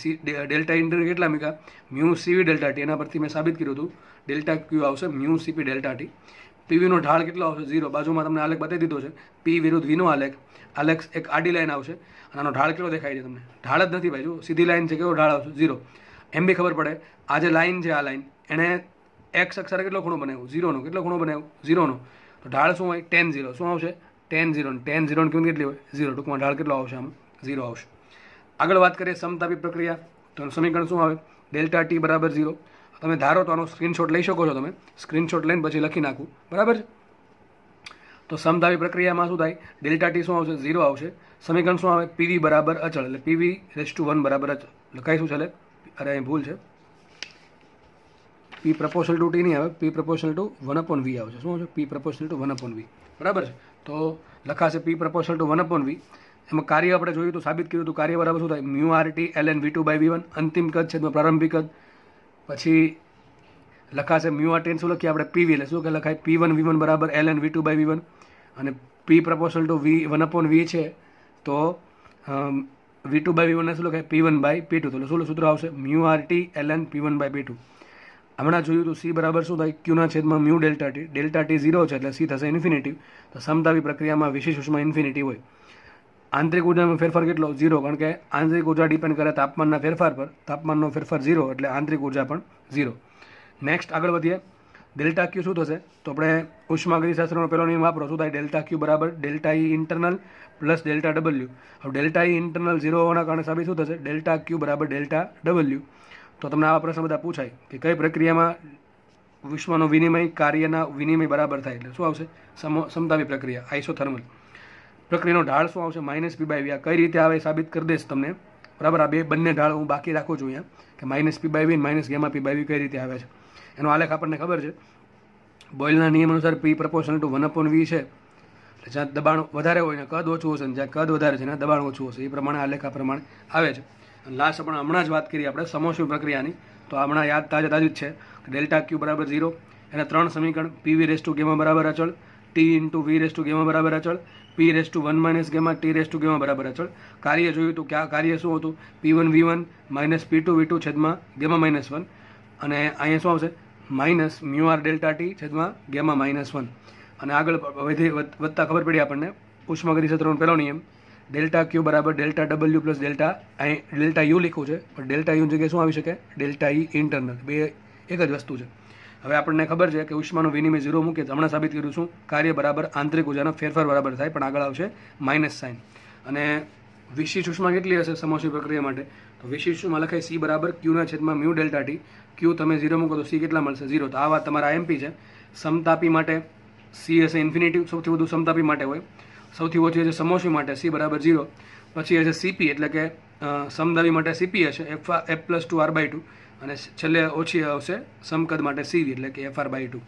ડેલ્ટા ઇન્ટરનલ કેટલા મૂક્યા? Mu CV delta T. એના પરથી મેં સાબિત કર્યું હતું ડેલ્ટા ક્યુ આવશે મ્યુ CP ડેલ્ટા ટી. પીવીનો ઢાળ કેટલો આવશે? 0. બાજુમાં તમને આલેખ બતાવી દીધો છે. P વિરુદ્ધ વીનો આલેખ. આલેખ એક આડી લાઈન આવશે અને આનો ઢાળ કેટલો દેખાય છે તમને? ઢાળ જ નથી ભાઈ, જો સીધી લાઈન છે, કેવો ઢાળ આવશે? 0. એમ બી ખબર પડે, આ જે લાઈન છે, આ લાઈન એને એક્સ અક્ષ સાથે કેટલો ખૂણો બનાવ્યો? 0 નો. કેટલો ખૂણો બનાવ્યો? 0 નો. તો ઢાળ શું હોય? tan 0. શું આવશે? tan 0. tan 0 ની કિંમત કેટલી હોય? 0. ટૂંકમાં ઢાળ કેટલો આવશે? આમાં 0 આવશે. આગળ વાત કરીએ સમતાપી પ્રક્રિયા. તો સમીકરણ શું આવે? ડેલ્ટા ટી બરાબર 0. તમે ધારો તો આનો સ્ક્રીનશોટ લઈ શકો છો. તમે સ્ક્રીનશોટ લઈને પછી લખી નાખું. બરાબર છે. તો સમતાપી પ્રક્રિયામાં શું થાય? ડેલ્ટા ટી શું આવશે? 0 આવશે. સમીકરણ શું આવે? પીવી બરાબર અચળ, એટલે PV/1 બરાબર અચળ. લખાઈશું ચાલે? અરે અહીં ભૂલ છે. પી પ્રપોર્શનલ ટુ ટી નહીં આવે, પી પ્રપોર્શનલ ટુ 1/v આવશે. શું આવશે? પી પ્રપોર્શનલ ટુ 1/v. બરાબર છે. તો લખાશે પી પ્રપોર્શનલ ટુ 1/v. એમાં કાર્ય આપણે જોયું તો સાબિત કર્યું હતું, કાર્ય બરાબર શું થાય? Mu R T ln v2/v1, અંતિમ કદ છે પ્રારંભિક કદ. પછી લખાશે મ્યુ આર ટેન શું લખીએ આપણે? પીવી, એટલે શું કે લખાય? p1v1 બરાબર ln v2/v1. અને પી પ્રપોર્શનલ ટુ v 1/v છે તો v2/v1 ને શું લખાય? p1/p2. તો શું સૂત્ર આવશે? Mu R T ln p1/p2. હમણાં જોયું તો સી બરાબર શું થાય? ક્યુના છેદમાં mu delta T. Delta T 0 છે એટલે સી થશે ઇન્ફિનિટિવ. તો સમતાપી પ્રક્રિયામાં વિશેષ ઉષ્મા ઇન્ફિનિટી હોય. આંતરિક ઉર્જામાં ફેરફાર કેટલો? 0, કારણ કે આંતરિક ઉર્જા ડિપેન્ડ કરે તાપમાનના ફેરફાર પર. તાપમાનનો ફેરફાર 0 એટલે આંતરિક ઉર્જા પણ 0. નેક્સ્ટ આગળ વધીએ. ડેલ્ટા ક્યુ શું થશે? તો આપણે ઉષ્માગતિશાસ્ત્રનો પહેલો નિયમ વાપરો. શું થાય? ડેલ્ટા ક્યુ બરાબર delta E internal plus delta W. હવે ડેલ્ટા ઈ ઇન્ટરનલ 0 હોવાના કારણે સાબિત શું થશે? ડેલ્ટા ક્યુ બરાબર ડેલ્ટા ડબલ્યુ. તો તમને આવા પ્રશ્ન બધા પૂછાય કે કઈ પ્રક્રિયામાં ઉષ્માનો વિનિમય કાર્યના વિનિમય બરાબર થાય, એટલે શું આવશે? સમતાપી પ્રક્રિયા, આઇસોથર્મલ. પ્રક્રિયાનો ઢાળ શું આવશે? -p/v. આ કઈ રીતે આવે સાબિત કરી દઈશ તમને. બરાબર, આ બંને ઢાળ હું બાકી રાખું છું અહીંયા કે -p/v અને -γ/p/v કઈ રીતે આવે છે. એનો આલેખ આપણને ખબર છે. બોયલના નિયમ અનુસાર p પ્રપોર્શનલ ટુ 1/v છે. એટલે જ્યાં દબાણ વધારે હોય ને કદ ઓછું હશે, ને જ્યાં કદ વધારે છે ને દબાણ ઓછું હશે, એ પ્રમાણે આલેખ આ પ્રમાણે આવે છે. અને લાસ્ટ આપણે હમણાં જ વાત કરી આપણે સમોષ્મી પ્રક્રિયાની, તો હમણાં યાદ તાજી જ છે. ડેલ્ટા ક્યુ બરાબર 0. એના 3 સમીકરણ: p(γ) બરાબર અચળ, t(v) બરાબર અચળ, p(1 - γ) t(γ) બરાબર અચળ. કાર્ય જોયું તો ક્યાં કાર્ય શું હતું? p1v1 - p2v2 છેદમાં γ-1. અને અહીંયા શું આવશે? Minus mu R delta T છેદમાં γ-1. અને આગળ વધતા ખબર પડી આપણને ઉષ્માગતિશાસ્ત્રનો પહેલો નિયમ, ડેલ્ટા ક્યુ બરાબર delta W plus delta you લખ્યું છે, પણ ડેલ્ટા યુ જગ્યાએ શું આવી શકે? Delta E internal. બે એક જ વસ્તુ છે. હવે આપણને ખબર છે કે ઉષ્માનો વિનિમય 0 મૂકીએ તો હમણાં સાબિત કર્યું છું કાર્ય બરાબર આંતરિક ઉર્જાનો ફેરફાર બરાબર થાય, પણ આગળ આવશે માઇનસ સાઇન. અને વિશિષ્ટ ઉષ્મા કેટલી હશે સમોષ્મી પ્રક્રિયા માટે? તો વિશિષ્ટ ઉષ્મા લખાય સી બરાબર ક્યુના છેદમાં મ્યુ ડેલ્ટા ટી. ક્યુ તમે 0 મૂકો તો સી કેટલા મળશે? 0. તો આ વાત તમારા એમપી છે. સમતાપી માટે સી હશે ઇન્ફિનિટિવ, સૌથી વધુ સમતાપી માટે હોય. સૌથી ઓછી હશે સમોષ્મી માટે સી બરાબર 0. પછી હશે સીપી, એટલે કે સમદાબી માટે સીપી હશે f+2r/2. અને છેલ્લે ઓછી આવશે સમકદ માટે સીવી, એટલે કે fr/2.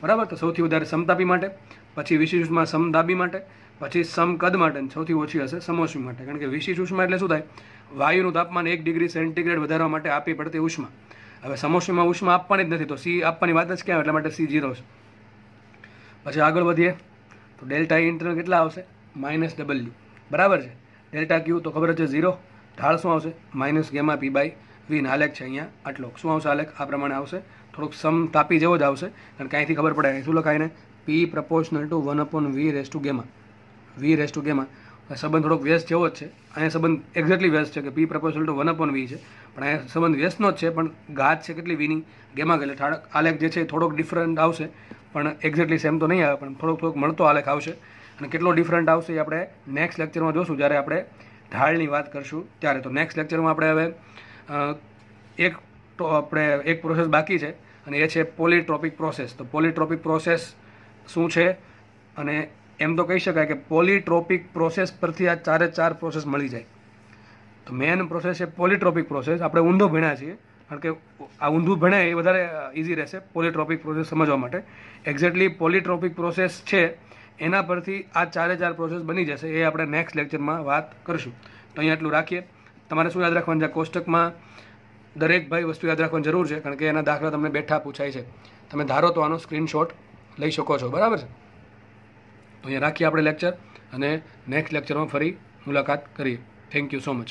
બરાબર. તો સૌથી વધારે સમતાપી માટે, પછી વિશિષ્ટ ઉષ્મા સમદાબી માટે, પછી સમકદ માટે, સૌથી ઓછી હશે સમોષ્મી માટે. કારણ કે વિશિષ્ટ ઉષ્મા એટલે શું થાય? વાયુનું તાપમાન 1 ડિગ્રી સેન્ટીગ્રેડ વધારવા માટે આપવી પડતી ઉષ્મા. હવે સમોષ્મીમાં ઉષ્મા આપવાની જ નથી, તો સી આપવાની વાત જ ક્યાં? એટલા માટે સી 0 છે. પછી આગળ વધીએ તો ડેલ્ટા ઈ ઇન્ટરનલ કેટલા આવશે? -w. બરાબર છે. ડેલ્ટા ક્યુ તો ખબર જ છે 0. ઢાળ શું આવશે? -γ/p/v. આલેખ છે અહીંયા આટલો. શું આવશે આલેખ? આ પ્રમાણે આવશે. થોડુંક સમતાપી જેવો જ આવશે, કારણ કે અહીંથી ખબર પડે શું લખાય ને? p proportional to 1/v⁻⁻. v⁻⁻. સંબંધ થોડોક વ્યસ્ત જેવો જ છે. અહીંયા સંબંધ એક્ઝેક્ટલી વ્યસ્ત છે કે p proportional to 1/v છે, પણ અહીંયા સંબંધ વ્યસ્તનો જ છે, પણ ઘાત છે કેટલી વીની? ગેમા. એટલે આલેખ જે છે થોડોક ડિફરન્ટ આવશે, પણ એક્ઝેક્ટલી સેમ તો નહીં આવે, પણ થોડોક મળતો આલેખ આવશે. અને કેટલો ડિફરન્ટ આવશે એ આપણે નેક્સ્ટ લેક્ચરમાં જોશું, જ્યારે આપણે ઢાળની વાત કરશું ત્યારે. તો નેક્સ્ટ લેક્ચરમાં આપણે હવે એક પ્રોસેસ બાકી છે, અને એ છે પોલીટ્રોપિક પ્રોસેસ. તો પોલીટ્રોપિક પ્રોસેસ શું છે? અને એમ તો કહી શકાય કે પોલીટ્રોપિક પ્રોસેસ પરથી આ 4 પ્રોસેસ મળી જાય. તો મેન પ્રોસેસ છે પોલીટ્રોપિક પ્રોસેસ. આપણે ઊંધો ભણ્યા છીએ, કારણ કે આ ઊંધું ભણે એ વધારે ઇઝી રહેશે પોલીટ્રોપિક પ્રોસેસ સમજવા માટે. એક્ઝેક્ટલી પોલીટ્રોપિક પ્રોસેસ છે એના પરથી આ 4 પ્રોસેસ બની જશે. એ આપણે નેક્સ્ટ લેક્ચરમાં વાત કરશું. તો અહીંયા એટલું રાખીએ. તમારે શું યાદ રાખવાનું છે? કોષ્ટકમાં દરેક વસ્તુ યાદ રાખવાની જરૂર છે, કારણ કે એના દાખલા તમને બેઠા પૂછાય છે. તમે ધારો તો આનો સ્ક્રીનશોટ લઈ શકો છો. બરાબર છે. તો અહીંયા રાખીએ આપણે લેક્ચર, અને નેક્સ્ટ લેક્ચરમાં ફરી મુલાકાત કરીએ. Thank you so much.